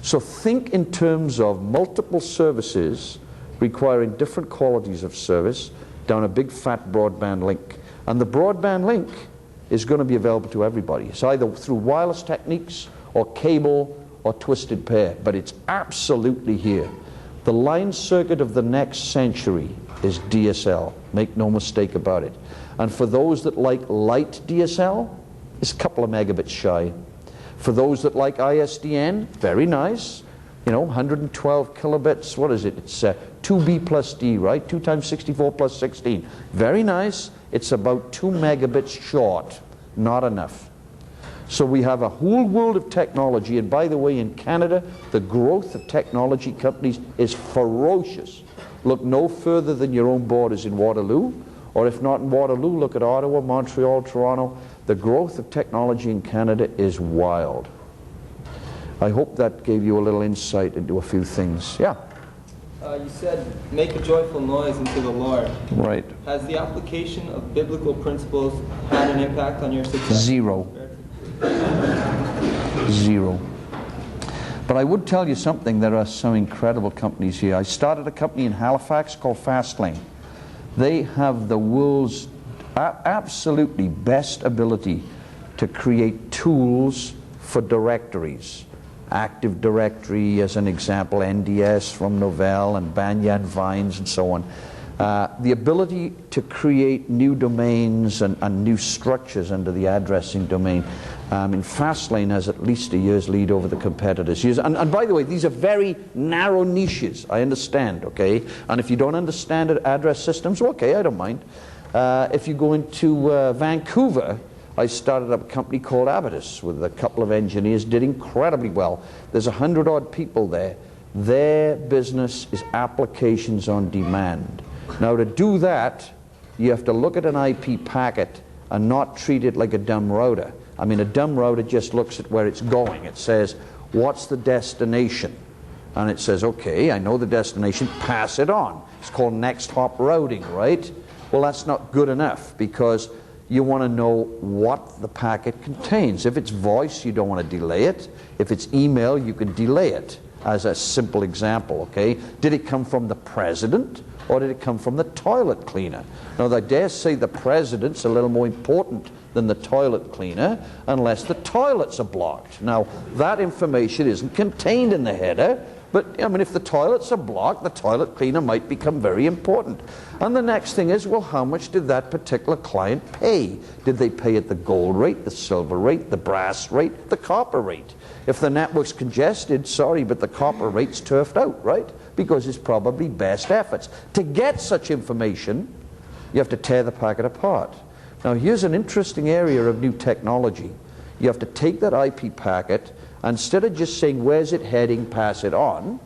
A: So think in terms of multiple services requiring different qualities of service down a big fat broadband link. And the broadband link is going to be available to everybody. It's either through wireless techniques or cable or twisted pair, but it's absolutely here. The line circuit of the next century is DSL. Make no mistake about it. And for those that like light DSL, it's a couple of megabits shy. For those that like ISDN, very nice. You know, 112 kilobits, what is it? It's 2B plus D, right? 2 times 64 plus 16. Very nice. It's about 2 megabits short. Not enough. So we have a whole world of technology, and by the way, in Canada, the growth of technology companies is ferocious. Look no further than your own borders in Waterloo, or if not in Waterloo, look at Ottawa, Montreal, Toronto. The growth of technology in Canada is wild. I hope that gave you a little insight into a few things. Yeah?
D: You said, make a joyful noise unto the Lord.
A: Right.
D: Has the application of biblical principles had an impact on your success?
A: Zero. Zero. But I would tell you something, there are some incredible companies here. I started a company in Halifax called Fastlane. They have the world's absolutely best ability to create tools for directories. Active Directory as an example, NDS from Novell and Banyan Vines and so on. The ability to create new domains and new structures under the addressing domain. Fastlane has at least a year's lead over the competitors. And by the way, these are very narrow niches, I understand, okay? And if you don't understand address systems, okay, I don't mind. If you go into Vancouver, I started up a company called Abatus with a couple of engineers, did incredibly well. There's 100-odd people there. Their business is applications on demand. Now to do that, you have to look at an IP packet and not treat it like a dumb router. I mean, a dumb router just looks at where it's going. It says, what's the destination? And it says, okay, I know the destination, pass it on. It's called next hop routing, right? Well, that's not good enough, because you want to know what the packet contains. If it's voice, you don't want to delay it. If it's email, you can delay it, as a simple example, okay? Did it come from the president, or did it come from the toilet cleaner? Now, I dare say the president's a little more important than the toilet cleaner, unless the toilets are blocked. Now, that information isn't contained in the header, but I mean, if the toilets are blocked, the toilet cleaner might become very important. And the next thing is, well, how much did that particular client pay? Did they pay at the gold rate, the silver rate, the brass rate, the copper rate? If the network's congested, sorry, but the copper rate's turfed out, right? Because it's probably best efforts. To get such information, you have to tear the packet apart. Now, here's an interesting area of new technology. You have to take that IP packet, and instead of just saying, where's it heading, pass it on,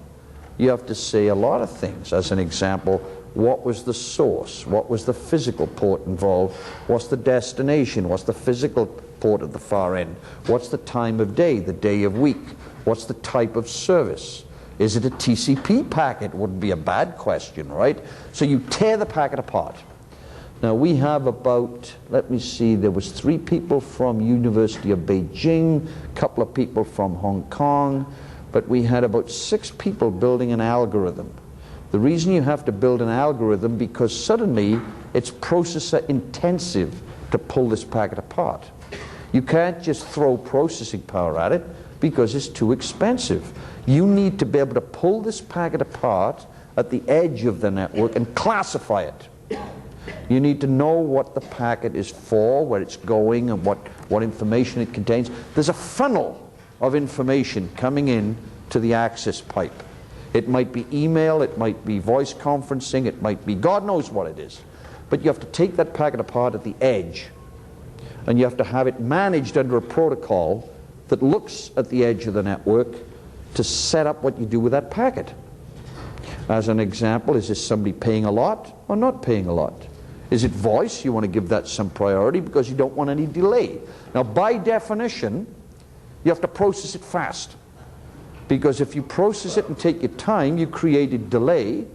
A: you have to say a lot of things. As an example, what was the source? What was the physical port involved? What's the destination? What's the physical port at the far end? What's the time of day, the day of week? What's the type of service? Is it a TCP packet? Wouldn't be a bad question, right? So you tear the packet apart. Now we have about, let me see, there was 3 people from University of Beijing, a couple of people from Hong Kong, but we had about 6 people building an algorithm. The reason you have to build an algorithm, because suddenly it's processor intensive to pull this packet apart. You can't just throw processing power at it because it's too expensive. You need to be able to pull this packet apart at the edge of the network and classify it. You need to know what the packet is for, where it's going, and what information it contains. There's a funnel of information coming in to the access pipe. It might be email, it might be voice conferencing, it might be God knows what it is. But you have to take that packet apart at the edge, and you have to have it managed under a protocol that looks at the edge of the network to set up what you do with that packet. As an example, is this somebody paying a lot or not paying a lot? Is it voice? You want to give that some priority because you don't want any delay. Now, by definition, you have to process it fast. Because if you process it and take your time, you create a delay,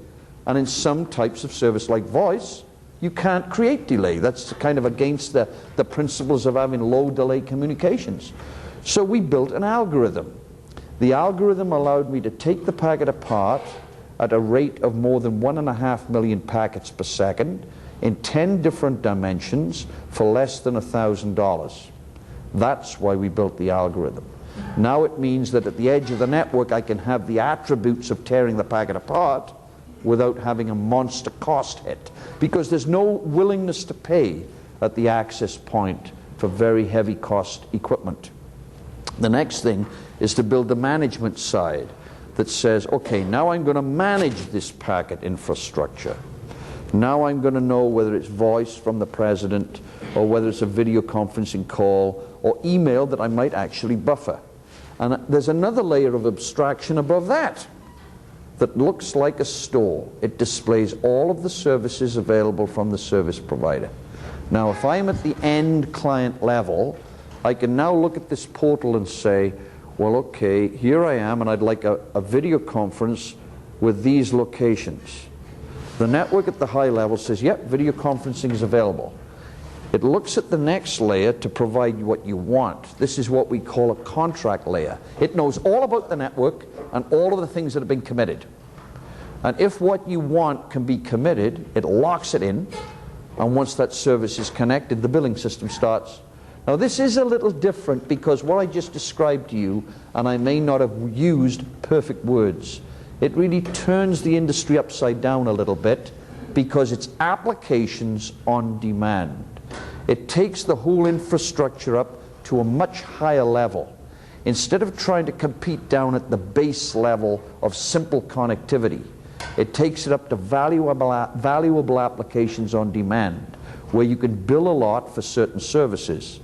A: and in some types of service like voice, you can't create delay. That's kind of against the principles of having low delay communications. So we built an algorithm. The algorithm allowed me to take the packet apart at a rate of more than 1.5 million packets per second in 10 different dimensions for less than $1,000. That's why we built the algorithm. Now it means that at the edge of the network I can have the attributes of tearing the packet apart without having a monster cost hit, because there's no willingness to pay at the access point for very heavy cost equipment. The next thing is to build the management side that says, okay, now I'm going to manage this packet infrastructure. Now I'm going to know whether it's voice from the president or whether it's a video conferencing call or email that I might actually buffer. And there's another layer of abstraction above that that looks like a store. It displays all of the services available from the service provider. Now, if I'm at the end client level, I can now look at this portal and say, well, okay, here I am, and I'd like a video conference with these locations. The network at the high level says, yep, video conferencing is available. It looks at the next layer to provide you what you want. This is what we call a contract layer. It knows all about the network and all of the things that have been committed. And if what you want can be committed, it locks it in, and once that service is connected, the billing system starts. Now this is a little different because what I just described to you, and I may not have used perfect words, it really turns the industry upside down a little bit because it's applications on demand. It takes the whole infrastructure up to a much higher level. Instead of trying to compete down at the base level of simple connectivity, it takes it up to valuable applications on demand, where you can bill a lot for certain services.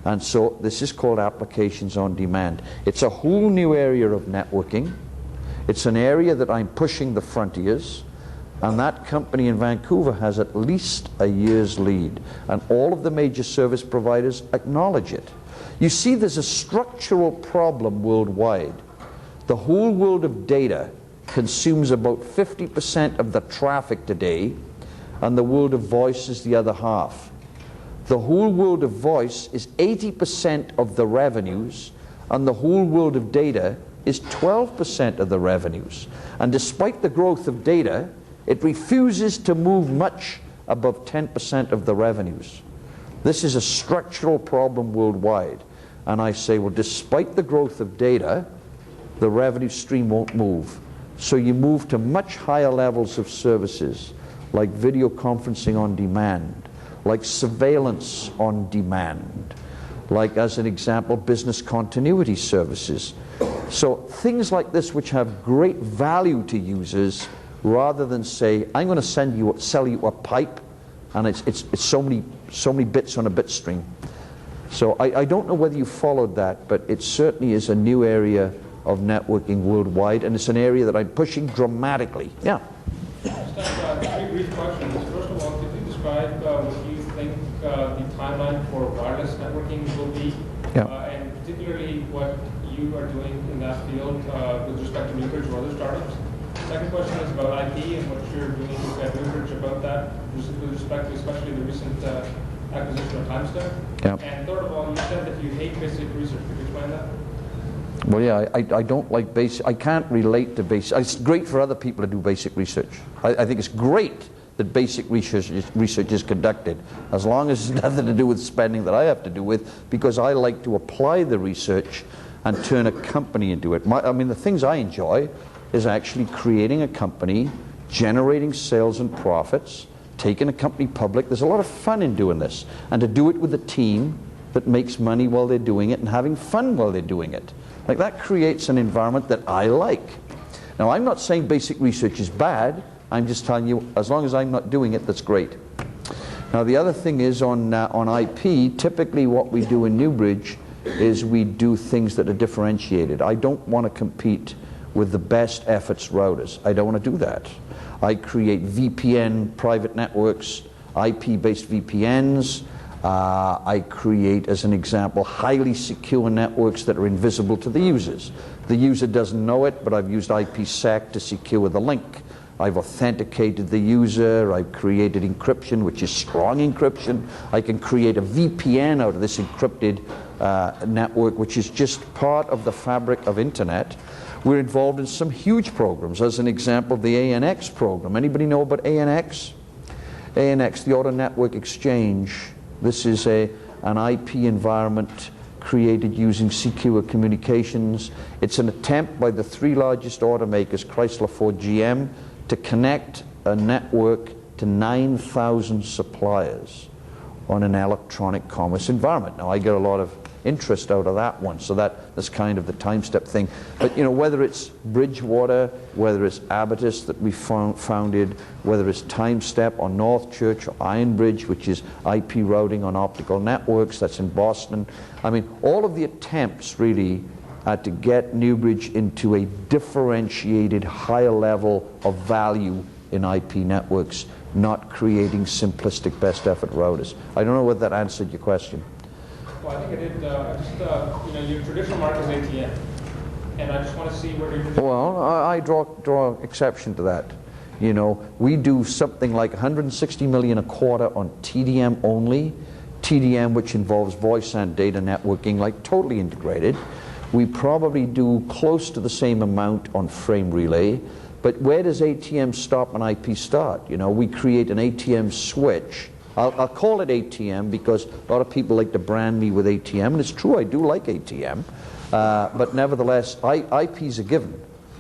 A: And so this is called applications on demand. It's a whole new area of networking. It's an area that I'm pushing the frontiers. And that company in Vancouver has at least a year's lead. And all of the major service providers acknowledge it. You see, there's a structural problem worldwide. The whole world of data consumes about 50% of the traffic today, and the world of voice is the other half. The whole world of voice is 80% of the revenues, and the whole world of data is 12% of the revenues. And despite the growth of data, it refuses to move much above 10% of the revenues. This is a structural problem worldwide. And I say, well, despite the growth of data, the revenue stream won't move. So you move to much higher levels of services, like video conferencing on demand, like surveillance on demand, like, as an example, business continuity services. So things like this which have great value to users, rather than say, I'm going to sell you a pipe, and it's so many bits on a bit stream. So I don't know whether you followed that, but it certainly is a new area of networking worldwide, and it's an area that I'm pushing dramatically. Yeah.
E: Just have three brief questions. First of all, could you describe what you think the timeline for wireless networking will be, and particularly what you are doing in that field with respect to Newbridge or other startups? Second question is about IP and what you're doing at Newbridge about that, with respect to especially the recent acquisition of Timestamp.
A: Yep.
E: And third of all, you said that you hate basic research. Could you explain that?
A: Well, yeah, I don't like basic. I can't relate to basic. It's great for other people to do basic research. I think it's great that basic research is conducted, as long as it's nothing to do with spending that I have to do with, because I like to apply the research and turn a company into it. I mean, the things I enjoy is actually creating a company, generating sales and profits, taking a company public. There's a lot of fun in doing this, and to do it with a team that makes money while they're doing it and having fun while they're doing it. Like, that creates an environment that I like. Now, I'm not saying basic research is bad. I'm just telling you, as long as I'm not doing it, that's great. Now, the other thing is on IP, typically what we do in Newbridge is we do things that are differentiated. I don't want to compete with the best efforts routers. I don't want to do that. I create VPN private networks, IP-based VPNs. I create, as an example, highly secure networks that are invisible to the users. The user doesn't know it, but I've used IPsec to secure the link. I've authenticated the user. I've created encryption, which is strong encryption. I can create a VPN out of this encrypted network, which is just part of the fabric of internet. We're involved in some huge programs. As an example, the ANX program. Anybody know about ANX? ANX, the Auto Network Exchange. This is an IP environment created using secure communications. It's an attempt by the three largest automakers, Chrysler, Ford, GM, to connect a network to 9,000 suppliers on an electronic commerce environment. Now, I get a lot of interest out of that one, so that's kind of the time step thing. But, you know, whether it's Bridgewater, whether it's Abatis that we founded, whether it's Time Step or North Church or Ironbridge, which is IP routing on optical networks, that's in Boston. I mean, all of the attempts really to get Newbridge into a differentiated higher level of value in IP networks, not creating simplistic best effort routers. I don't know whether that answered your question.
E: Well, I think it did. You know, your traditional market is ATM, and I just want to see where you're.
A: Well, I draw exception to that. You know, we do something like 160 million a quarter on TDM only. TDM, which involves voice and data networking, like totally integrated. We probably do close to the same amount on frame relay. But where does ATM stop and IP start? You know, we create an ATM switch. I'll call it ATM because a lot of people like to brand me with ATM, and it's true, I do like ATM, but nevertheless, IP is a given.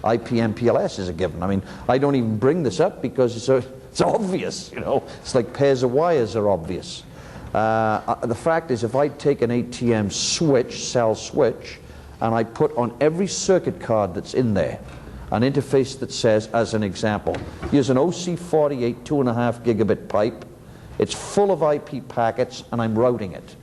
A: IP MPLS is a given. I mean, I don't even bring this up because it's obvious, you know. It's like pairs of wires are obvious. The fact is, if I take an ATM switch, cell switch, and I put on every circuit card that's in there an interface that says, as an example, here's an OC48 2.5 gigabit pipe. It's full of IP packets, and I'm routing it.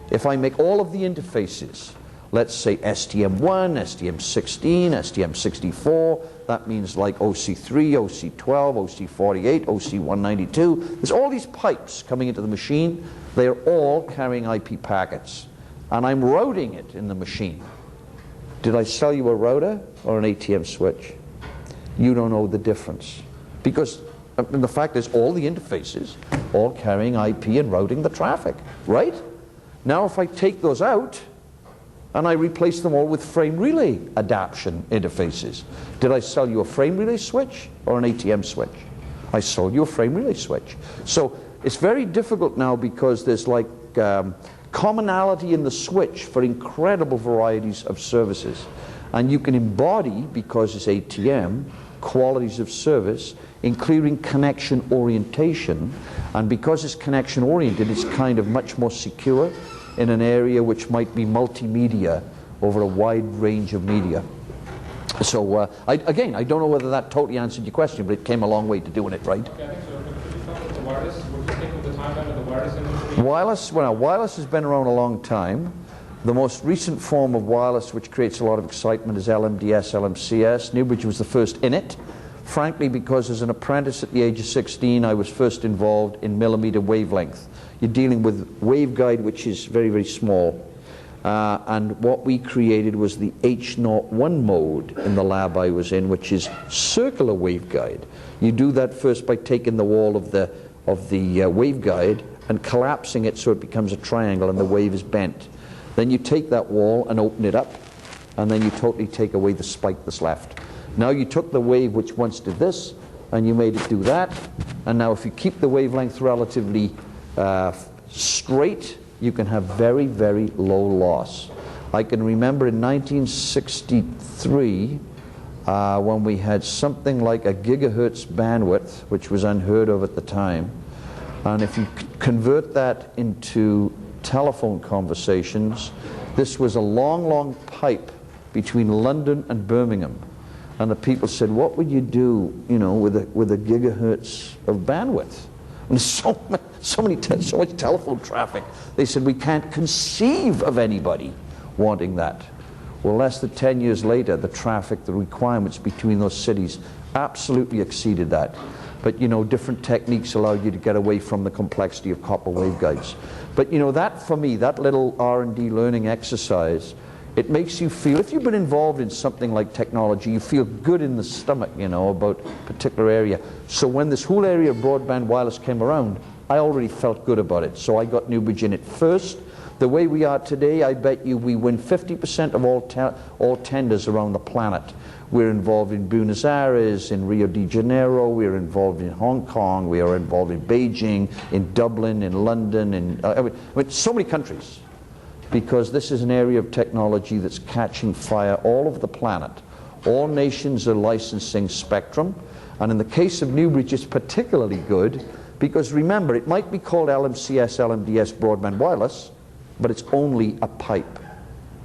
A: If I make all of the interfaces, let's say STM1, STM16, STM64, that means like OC3, OC12, OC48, OC192. There's all these pipes coming into the machine. They're all carrying IP packets, and I'm routing it in the machine. Did I sell you a router or an ATM switch? You don't know the difference. Because the fact is, all the interfaces, all carrying IP and routing the traffic, right? Now if I take those out, and I replace them all with frame relay adaption interfaces, did I sell you a frame relay switch or an ATM switch? I sold you a frame relay switch. So it's very difficult now because there's like commonality in the switch for incredible varieties of services. And you can embody, because it's ATM, qualities of service, including connection orientation. And because it's connection oriented, it's kind of much more secure in an area which might be multimedia over a wide range of media. So again, I don't know whether that totally answered your question, but it came a long way to doing it, right?
E: Okay, I think so. Could you talk about the wireless? What do you think of the timeline of the wireless industry?
A: Wireless has been around a long time. The most recent form of wireless which creates a lot of excitement is LMDS, LMCS. Newbridge was the first in it. Frankly, because as an apprentice at the age of 16, I was first involved in millimeter wavelength. You're dealing with waveguide, which is very, very small. And what we created was the H01 mode in the lab I was in, which is circular waveguide. You do that first by taking the wall of the waveguide and collapsing it so it becomes a triangle and the wave is bent. Then you take that wall and open it up, and then you totally take away the spike that's left. Now you took the wave which once did this, and you made it do that, and now if you keep the wavelength relatively straight, you can have very, very low loss. I can remember in 1963 when we had something like a gigahertz bandwidth, which was unheard of at the time, And if you convert that into telephone conversations, this was a long, long pipe between London and Birmingham. And the people said, what would you do, you know, with a gigahertz of bandwidth? And there's so much telephone traffic. They said, we can't conceive of anybody wanting that. Well, less than 10 years later, the traffic, the requirements between those cities absolutely exceeded that. But, you know, different techniques allow you to get away from the complexity of copper waveguides. But, you know, that for me, that little R&D learning exercise, it makes you feel, if you've been involved in something like technology, you feel good in the stomach, you know, about a particular area. So when this whole area of broadband wireless came around, I already felt good about it. So I got Newbridge in it first. The way we are today, I bet you we win 50% of all tenders around the planet. We're involved in Buenos Aires, in Rio de Janeiro, we're involved in Hong Kong, we are involved in Beijing, in Dublin, in London, in so many countries. Because this is an area of technology that's catching fire all over the planet. All nations are licensing spectrum, and in the case of Newbridge, it's particularly good because remember, it might be called LMCS, LMDS, broadband wireless, but it's only a pipe.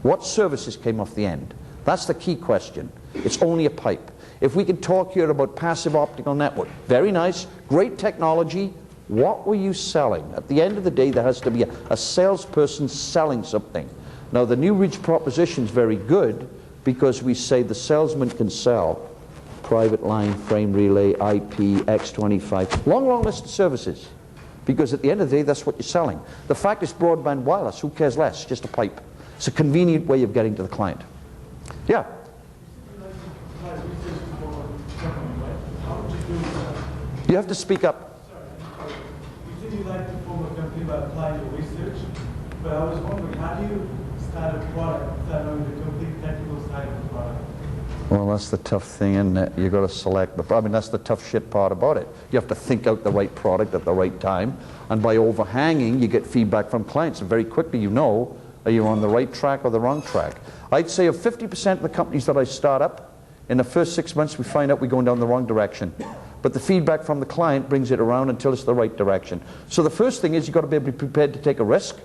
A: What services came off the end? That's the key question. It's only a pipe. If we could talk here about passive optical network, very nice, great technology. What were you selling? At the end of the day, there has to be a salesperson selling something. Now, the Newbridge proposition is very good because we say the salesman can sell private line, frame relay, IP, X25, long, long list of services. Because at the end of the day, that's what you're selling. The fact is broadband wireless, who cares less? Just a pipe. It's a convenient way of getting to the client. Yeah? You have to speak up.
F: Sorry. You said you like to form a company by applying your research, but I was wondering, how do you start a product without knowing the complete technical side of the product?
A: Well, that's the tough thing, isn't it? You've got to select I mean, that's the tough shit part about it. You have to think out the right product at the right time, and by overhanging, you get feedback from clients, and very quickly you know, are you on the right track or the wrong track? I'd say of 50% of the companies that I start up, in the first 6 months we find out we're going down the wrong direction. But the feedback from the client brings it around until it's the right direction. So the first thing is you've got to be able to be prepared to take a risk,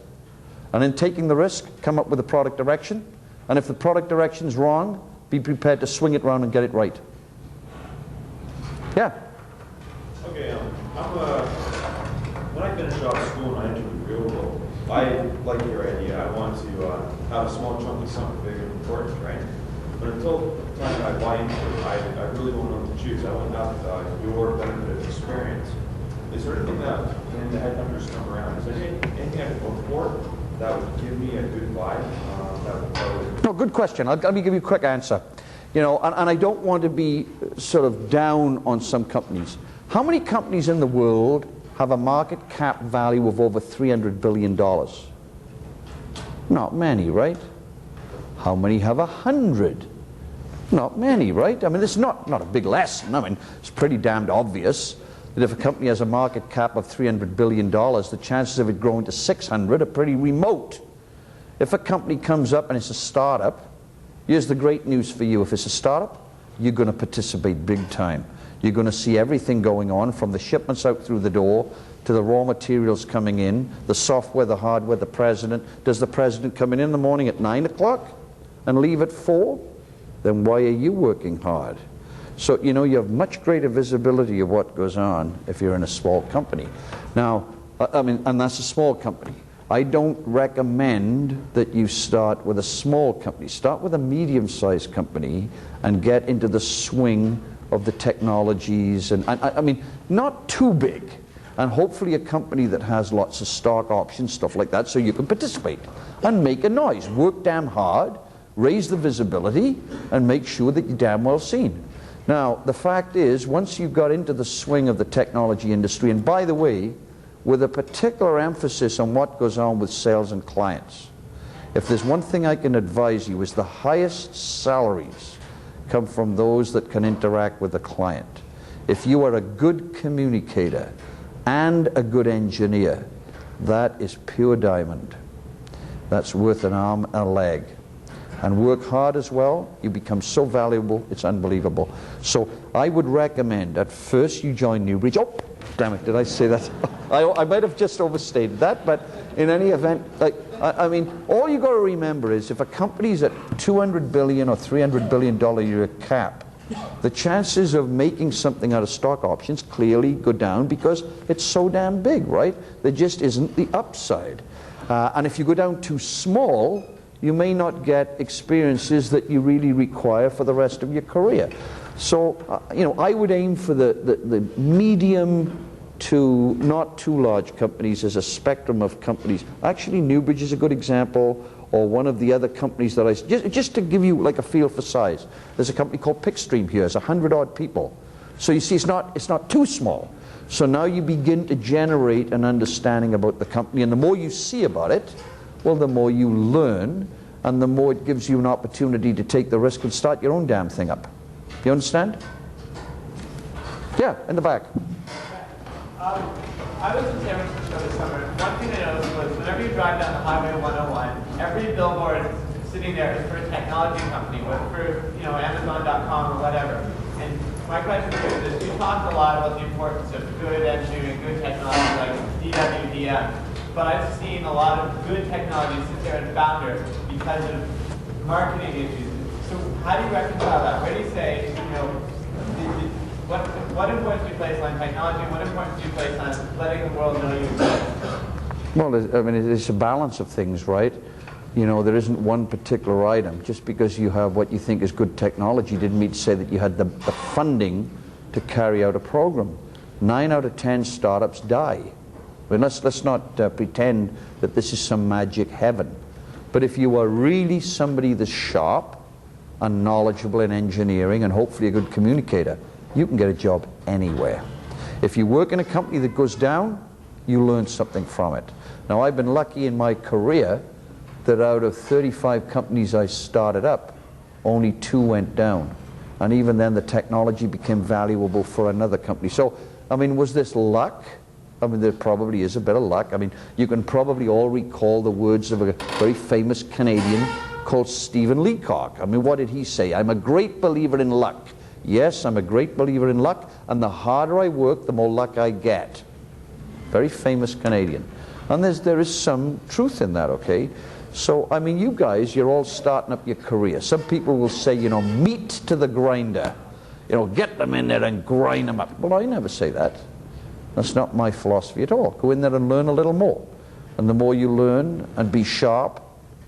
A: and in taking the risk, come up with a product direction, and if the product direction's wrong, be prepared to swing it around and get it right. Yeah?
G: Okay, when I finish off school and I enter the real world, I like your idea. I want to have a small chunk of something big and important, right? But until the time I buy into it, I really don't know what to choose. I want to have your benefit of experience. Is there anything that, when the headhunters come around, is there anything I can look for that would give me a good vibe?
A: No, good question. Let me give you a quick answer. You know, and I don't want to be sort of down on some companies. How many companies in the world have a market cap value of over $300 billion? Not many, right? How many have 100? Not many, right? I mean, it's not a big lesson. I mean, it's pretty damned obvious that if a company has a market cap of $300 billion, the chances of it growing to 600 are pretty remote. If a company comes up and it's a startup, here's the great news for you. If it's a startup, you're going to participate big time. You're going to see everything going on from the shipments out through the door to the raw materials coming in, the software, the hardware, the president. Does the president come in the morning at 9 o'clock and leave at 4? Then why are you working hard? So, you know, you have much greater visibility of what goes on if you're in a small company. Now, I mean, and that's a small company. I don't recommend that you start with a small company. Start with a medium-sized company and get into the swing of the technologies. And I mean, not too big. And hopefully a company that has lots of stock options, stuff like that, so you can participate and make a noise. Work damn hard, raise the visibility, and make sure that you're damn well seen. Now, the fact is, once you've got into the swing of the technology industry, and by the way, with a particular emphasis on what goes on with sales and clients. If there's one thing I can advise you is the highest salaries come from those that can interact with the client. If you are a good communicator and a good engineer, that is pure diamond. That's worth an arm and a leg. And work hard as well, you become so valuable, it's unbelievable. So I would recommend at first you join Newbridge. Oh, damn it, did I say that? I might have just overstated that, but in any event, like, I mean, all you got to remember is if a company's at $200 billion or $300 billion a year cap, the chances of making something out of stock options clearly go down because it's so damn big, right? There just isn't the upside. And if you go down too small, you may not get experiences that you really require for the rest of your career. So, you know, I would aim for the medium to not too large companies as a spectrum of companies. Actually, Newbridge is a good example, or one of the other companies that just to give you like a feel for size. There's a company called Pickstream here. It's 100-odd people. So you see, it's not too small. So now you begin to generate an understanding about the company, and the more you see about it, well, the more you learn, and the more it gives you an opportunity to take the risk and start your own damn thing up. You understand? Yeah, in the back.
H: I was in San Francisco this summer. One thing I noticed was whenever you drive down the Highway 101, every billboard sitting there is for a technology company, whether for Amazon.com or whatever. And my question to you is this: you talked a lot about the importance of good engineering, good technology like DWDM, but I've seen a lot of good technology sit there and founder because of marketing issues. So how do you reconcile that? Where do you say, what importance do you place on technology? What importance do you place on letting the world know you exist?
A: Well, I mean, it's a balance of things, right? You know, there isn't one particular item. Just because you have what you think is good technology didn't mean to say that you had the funding to carry out a program. 9 out of 10 startups die. I mean, let's not pretend that this is some magic heaven. But if you are really somebody that's sharp and knowledgeable in engineering and hopefully a good communicator, you can get a job anywhere. If you work in a company that goes down, you learn something from it. Now, I've been lucky in my career that out of 35 companies I started up, only 2 went down. And even then, the technology became valuable for another company. So, I mean, was this luck? I mean, there probably is a bit of luck. I mean, you can probably all recall the words of a very famous Canadian called Stephen Leacock. I mean, what did he say? I'm a great believer in luck. Yes, I'm a great believer in luck, and the harder I work, the more luck I get. Very famous Canadian. And there is some truth in that, okay? So, I mean, you guys, you're all starting up your career. Some people will say, you know, meat to the grinder. You know, get them in there and grind them up. Well, I never say that. That's not my philosophy at all. Go in there and learn a little more. And the more you learn and be sharp,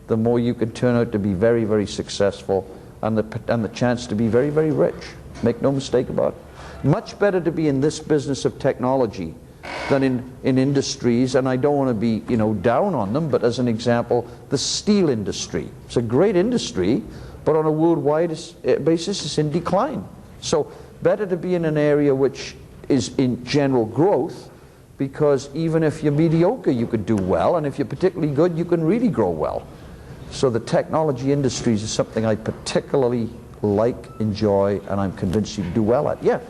A: the more you can turn out to be very, very successful, and the chance to be very, very rich. Make no mistake about it. Much better to be in this business of technology than in industries, and I don't want to be, you know, down on them, but as an example, the steel industry. It's a great industry, but on a worldwide basis, it's in decline. So better to be in an area which is in general growth, because even if you're mediocre, you could do well, and if you're particularly good, you can really grow well. So the technology industries is something I particularly like, enjoy, and I'm convinced you do well at. Yeah?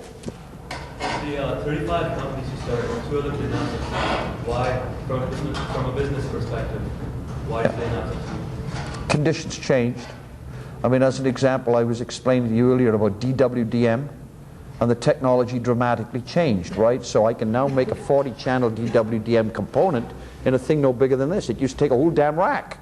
I: The 35 companies you started, 2 of them did not succeed. Why, from a business perspective, why did they not succeed?
A: Conditions changed. I mean, as an example, I was explaining to you earlier about DWDM, and the technology dramatically changed, right? So I can now make a 40-channel DWDM component in a thing no bigger than this. It used to take a whole damn rack.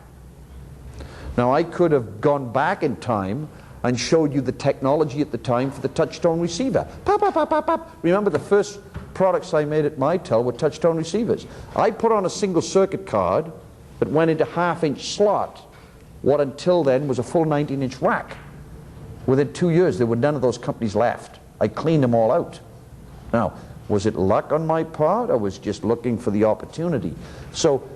A: Now, I could have gone back in time and showed you the technology at the time for the touch-tone receiver. Pop, pop, pop, pop, pop. Remember, the first products I made at Mitel were touch-tone receivers. I put on a single circuit card that went into half-inch slot, what until then was a full 19-inch rack. Within 2 years, there were none of those companies left. I cleaned them all out. Now, was it luck on my part? I was just looking for the opportunity. So,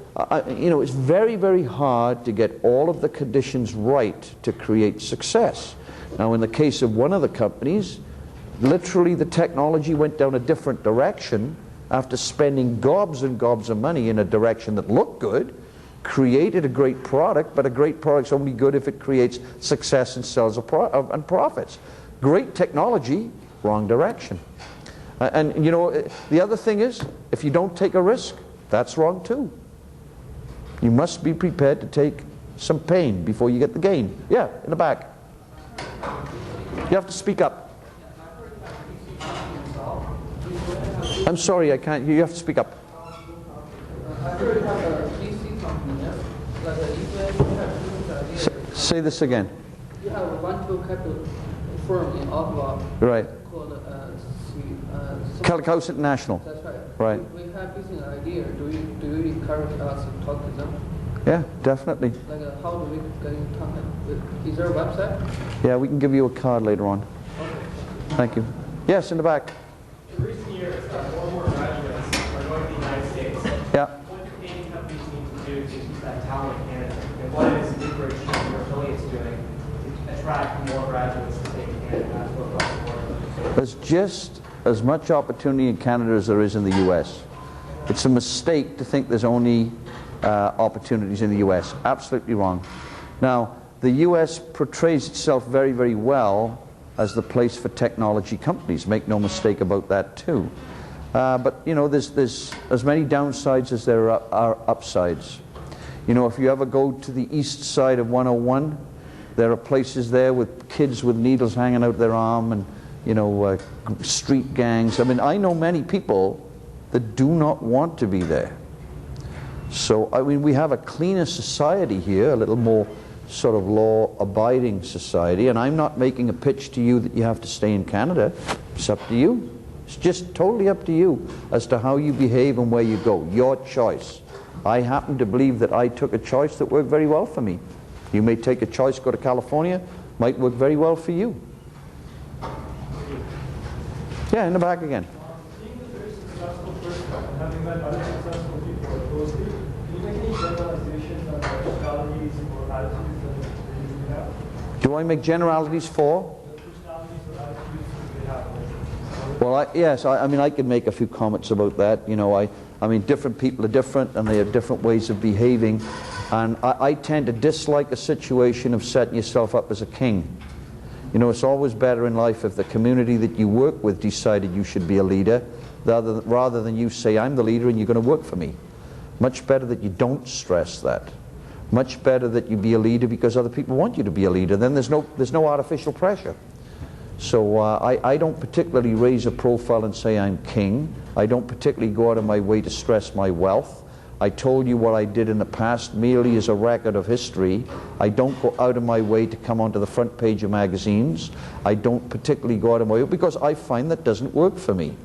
A: you know, it's very, very hard to get all of the conditions right to create success. Now, in the case of one of the companies, literally the technology went down a different direction after spending gobs and gobs of money in a direction that looked good, created a great product, but a great product's only good if it creates success and sells and profits. Great technology, wrong direction. And you know, the other thing is, if you don't take a risk, that's wrong too. You must be prepared to take some pain before you get the gain. Yeah, in the back. You have to speak up. I'm sorry, I can't. You have to speak up.
J: sure you have a PC company, yes? Like a EPS, you have business ideas.
A: Say this again.
J: You have a venture capital firm in Ottawa.
A: Right.
J: Called
A: Microsystems International.
J: That's right.
A: Right.
J: We have business idea. Do you encourage us to talk to them?
A: Yeah, definitely.
J: Like how do we get in contact with? Is there a website?
A: Yeah, we can give you a card later on.
J: Okay.
A: Thank you. Yes, in the back.
E: In recent years, more and more graduates are going to the United States.
A: Yeah.
E: What do Canadian companies need to do to keep that talent in Canada? And what is Newbridge and your affiliates doing to attract more graduates to stay in Canada as well across the board?
A: There's just as much opportunity in Canada as there is in the U.S. It's a mistake to think there's only opportunities in the U.S. Absolutely wrong. Now, the U.S. portrays itself very, very well as the place for technology companies. Make no mistake about that too. But you know, there's as many downsides as there are upsides. You know, if you ever go to the east side of 101, there are places there with kids with needles hanging out their arm and, you know, street gangs. I mean, I know many people that do not want to be there. So, I mean, we have a cleaner society here, a little more sort of law-abiding society, and I'm not making a pitch to you that you have to stay in Canada. It's up to you. It's just totally up to you as to how you behave and where you go. Your choice. I happen to believe that I took a choice that worked very well for me. You may take a choice, go to California, might work very well for you. Yeah, in the back again.
F: Being a very successful person and having met other successful people closely, can you make any generalizations on personalities or attitudes that you have?
A: Do I make generalities for?
F: The personalities or attitudes that they have.
A: Well, yes, I mean, I could make a few comments about that. You know, I mean, different people are different and they have different ways of behaving. And I tend to dislike a situation of setting yourself up as a king. You know, it's always better in life if the community that you work with decided you should be a leader, rather than you say, I'm the leader and you're going to work for me. Much better that you don't stress that. Much better that you be a leader because other people want you to be a leader. Then there's no artificial pressure. So I don't particularly raise a profile and say I'm king. I don't particularly go out of my way to stress my wealth. I told you what I did in the past merely as a record of history. I don't go out of my way to come onto the front page of magazines. I don't particularly go out of my way because I find that doesn't work for me.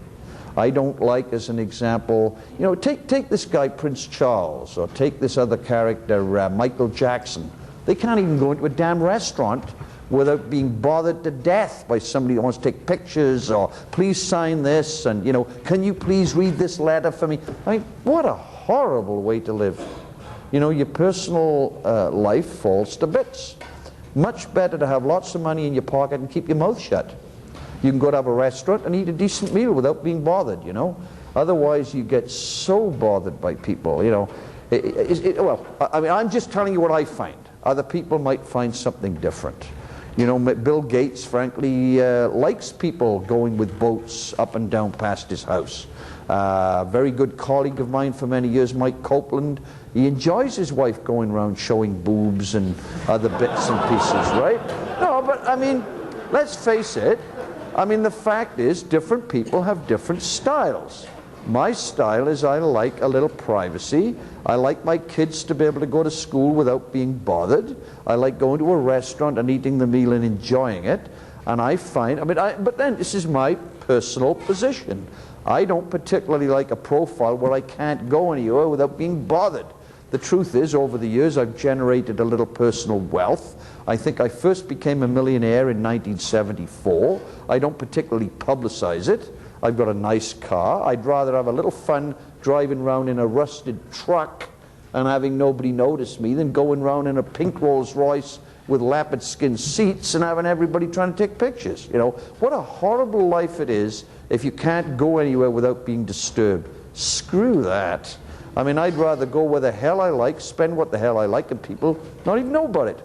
A: I don't like, as an example, you know, take this guy Prince Charles, or take this other character Michael Jackson. They can't even go into a damn restaurant without being bothered to death by somebody that wants to take pictures, or please sign this, and, you know, can you please read this letter for me? I mean, what a horrible way to live. You know, your personal life falls to bits. Much better to have lots of money in your pocket and keep your mouth shut. You can go to have a restaurant and eat a decent meal without being bothered, you know. Otherwise you get so bothered by people, you know. Well, I mean, I'm just telling you what I find. Other people might find something different. You know, Bill Gates, frankly, likes people going with boats up and down past his house. A very good colleague of mine for many years, Mike Copeland, he enjoys his wife going around showing boobs and other bits and pieces, right? No, but I mean, let's face it. I mean, the fact is, different people have different styles. My style is I like a little privacy. I like my kids to be able to go to school without being bothered. I like going to a restaurant and eating the meal and enjoying it. And I find, I mean, but then this is my personal position. I don't particularly like a profile where I can't go anywhere without being bothered. The truth is, over the years, I've generated a little personal wealth. I think I first became a millionaire in 1974. I don't particularly publicize it. I've got a nice car. I'd rather have a little fun driving around in a rusted truck and having nobody notice me than going around in a pink Rolls Royce with leopard skin seats and having everybody trying to take pictures. You know, what a horrible life it is if you can't go anywhere without being disturbed. Screw that. I mean, I'd rather go where the hell I like, spend what the hell I like, and people not even know about it.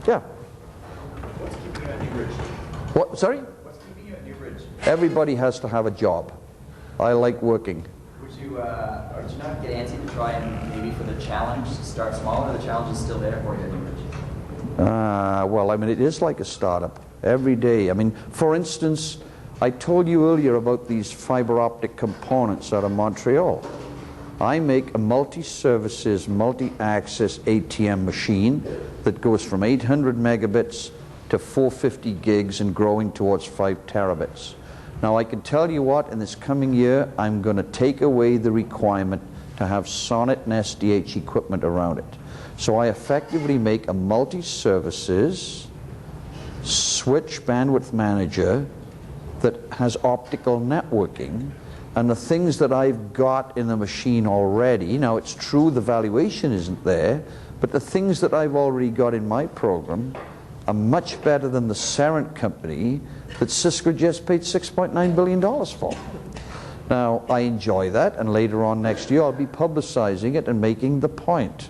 A: Yeah.
K: What's keeping you at Newbridge?
A: What? Sorry?
K: What's keeping you at Newbridge?
A: Everybody has to have a job. I like working.
K: Would you, or did you not get antsy to try and maybe for the challenge to start small, or the challenge is still there for you at Newbridge?
A: Well, I mean, it is like a startup every day. I mean, for instance, I told you earlier about these fiber optic components out of Montreal. I make a multi-services, multi-access ATM machine that goes from 800 megabits to 450 gigs and growing towards 5 terabits. Now I can tell you what, in this coming year, I'm going to take away the requirement to have SONET and SDH equipment around it. So I effectively make a multi-services switch bandwidth manager that has optical networking, and the things that I've got in the machine already, now it's true the valuation isn't there, but the things that I've already got in my program are much better than the Serent company that Cisco just paid $6.9 billion for. Now, I enjoy that, and later on next year I'll be publicizing it and making the point.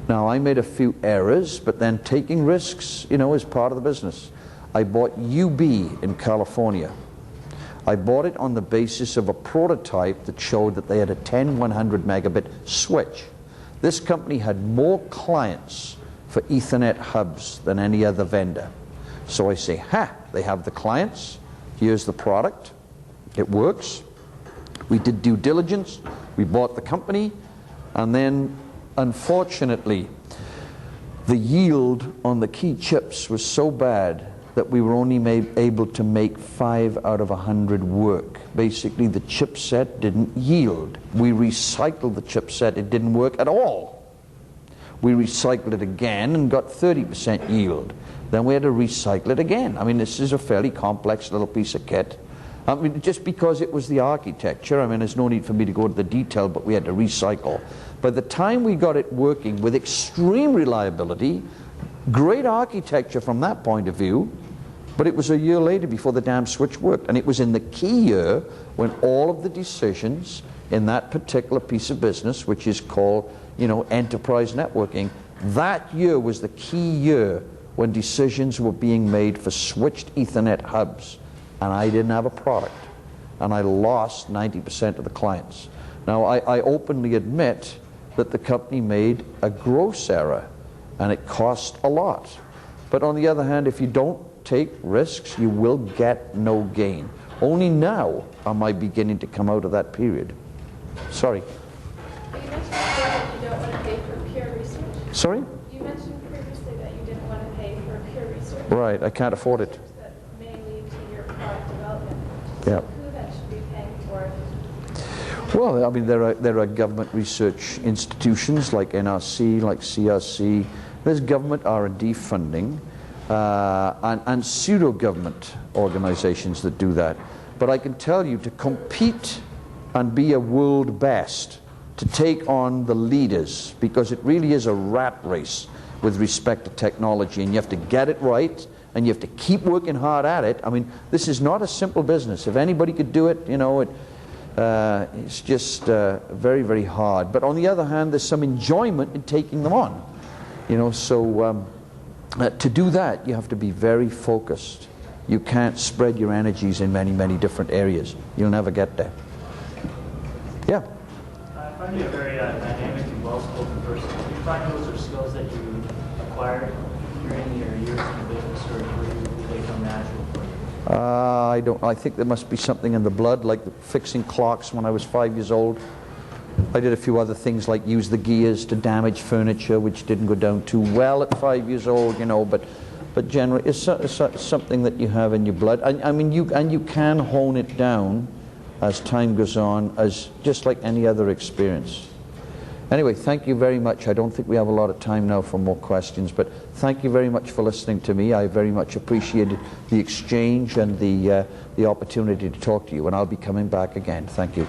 A: Now, I made a few errors, but then taking risks, you know, is part of the business. I bought UB in California. I bought it on the basis of a prototype that showed that they had a 10-100 megabit switch. This company had more clients for Ethernet hubs than any other vendor. So I say, ha, they have the clients, here's the product, it works. We did due diligence, we bought the company, and then unfortunately the yield on the key chips was so bad that we were only able to make 5 out of 100 work. Basically the chipset didn't yield. We recycled the chipset, it didn't work at all. We recycled it again and got 30% yield. Then we had to recycle it again. I mean, this is a fairly complex little piece of kit. I mean, just because it was the architecture, I mean, there's no need for me to go into the detail, but we had to recycle. By the time we got it working with extreme reliability, great architecture from that point of view, but it was a year later before the damn switch worked. And it was in the key year when all of the decisions in that particular piece of business, which is called, you know, enterprise networking, that year was the key year when decisions were being made for switched Ethernet hubs. And I didn't have a product. And I lost 90% of the clients. Now, I openly admit that the company made a gross error, and it cost a lot. But on the other hand, if you don't take risks, you will get no gain. Only now am I beginning to come out of that period. Sorry.
L: You mentioned that you don't want to pay for peer research.
A: Sorry?
L: You mentioned previously that you didn't want to pay for peer research.
A: Right, I can't afford it.
L: That may lead to your product development.
A: Yeah.
L: Who then should be paying for it?
A: Well, I mean, there are government research institutions like NRC, like CRC. There's government R&D funding and pseudo-government organizations that do that. But I can tell you, to compete and be a world best, to take on the leaders, because it really is a rat race with respect to technology, and you have to get it right, and you have to keep working hard at it. I mean, this is not a simple business. If anybody could do it, you know, it's just very, very hard. But on the other hand, there's some enjoyment in taking them on. You know, so to do that, you have to be very focused. You can't spread your energies in many, many different areas. You'll never get there. Yeah?
M: I find you a very dynamic and well-spoken person. Do you find those are skills that you acquired during your years in the business, or do they come natural for you?
A: I don't. I think there must be something in the blood, like fixing clocks when I was 5 years old. I did a few other things like use the gears to damage furniture, which didn't go down too well at 5 years old, you know. But generally, it's something that you have in your blood. I mean, you can hone it down as time goes on, as just like any other experience. Anyway, thank you very much. I don't think we have a lot of time now for more questions, but thank you very much for listening to me. I very much appreciated the exchange and the opportunity to talk to you, and I'll be coming back again. Thank you.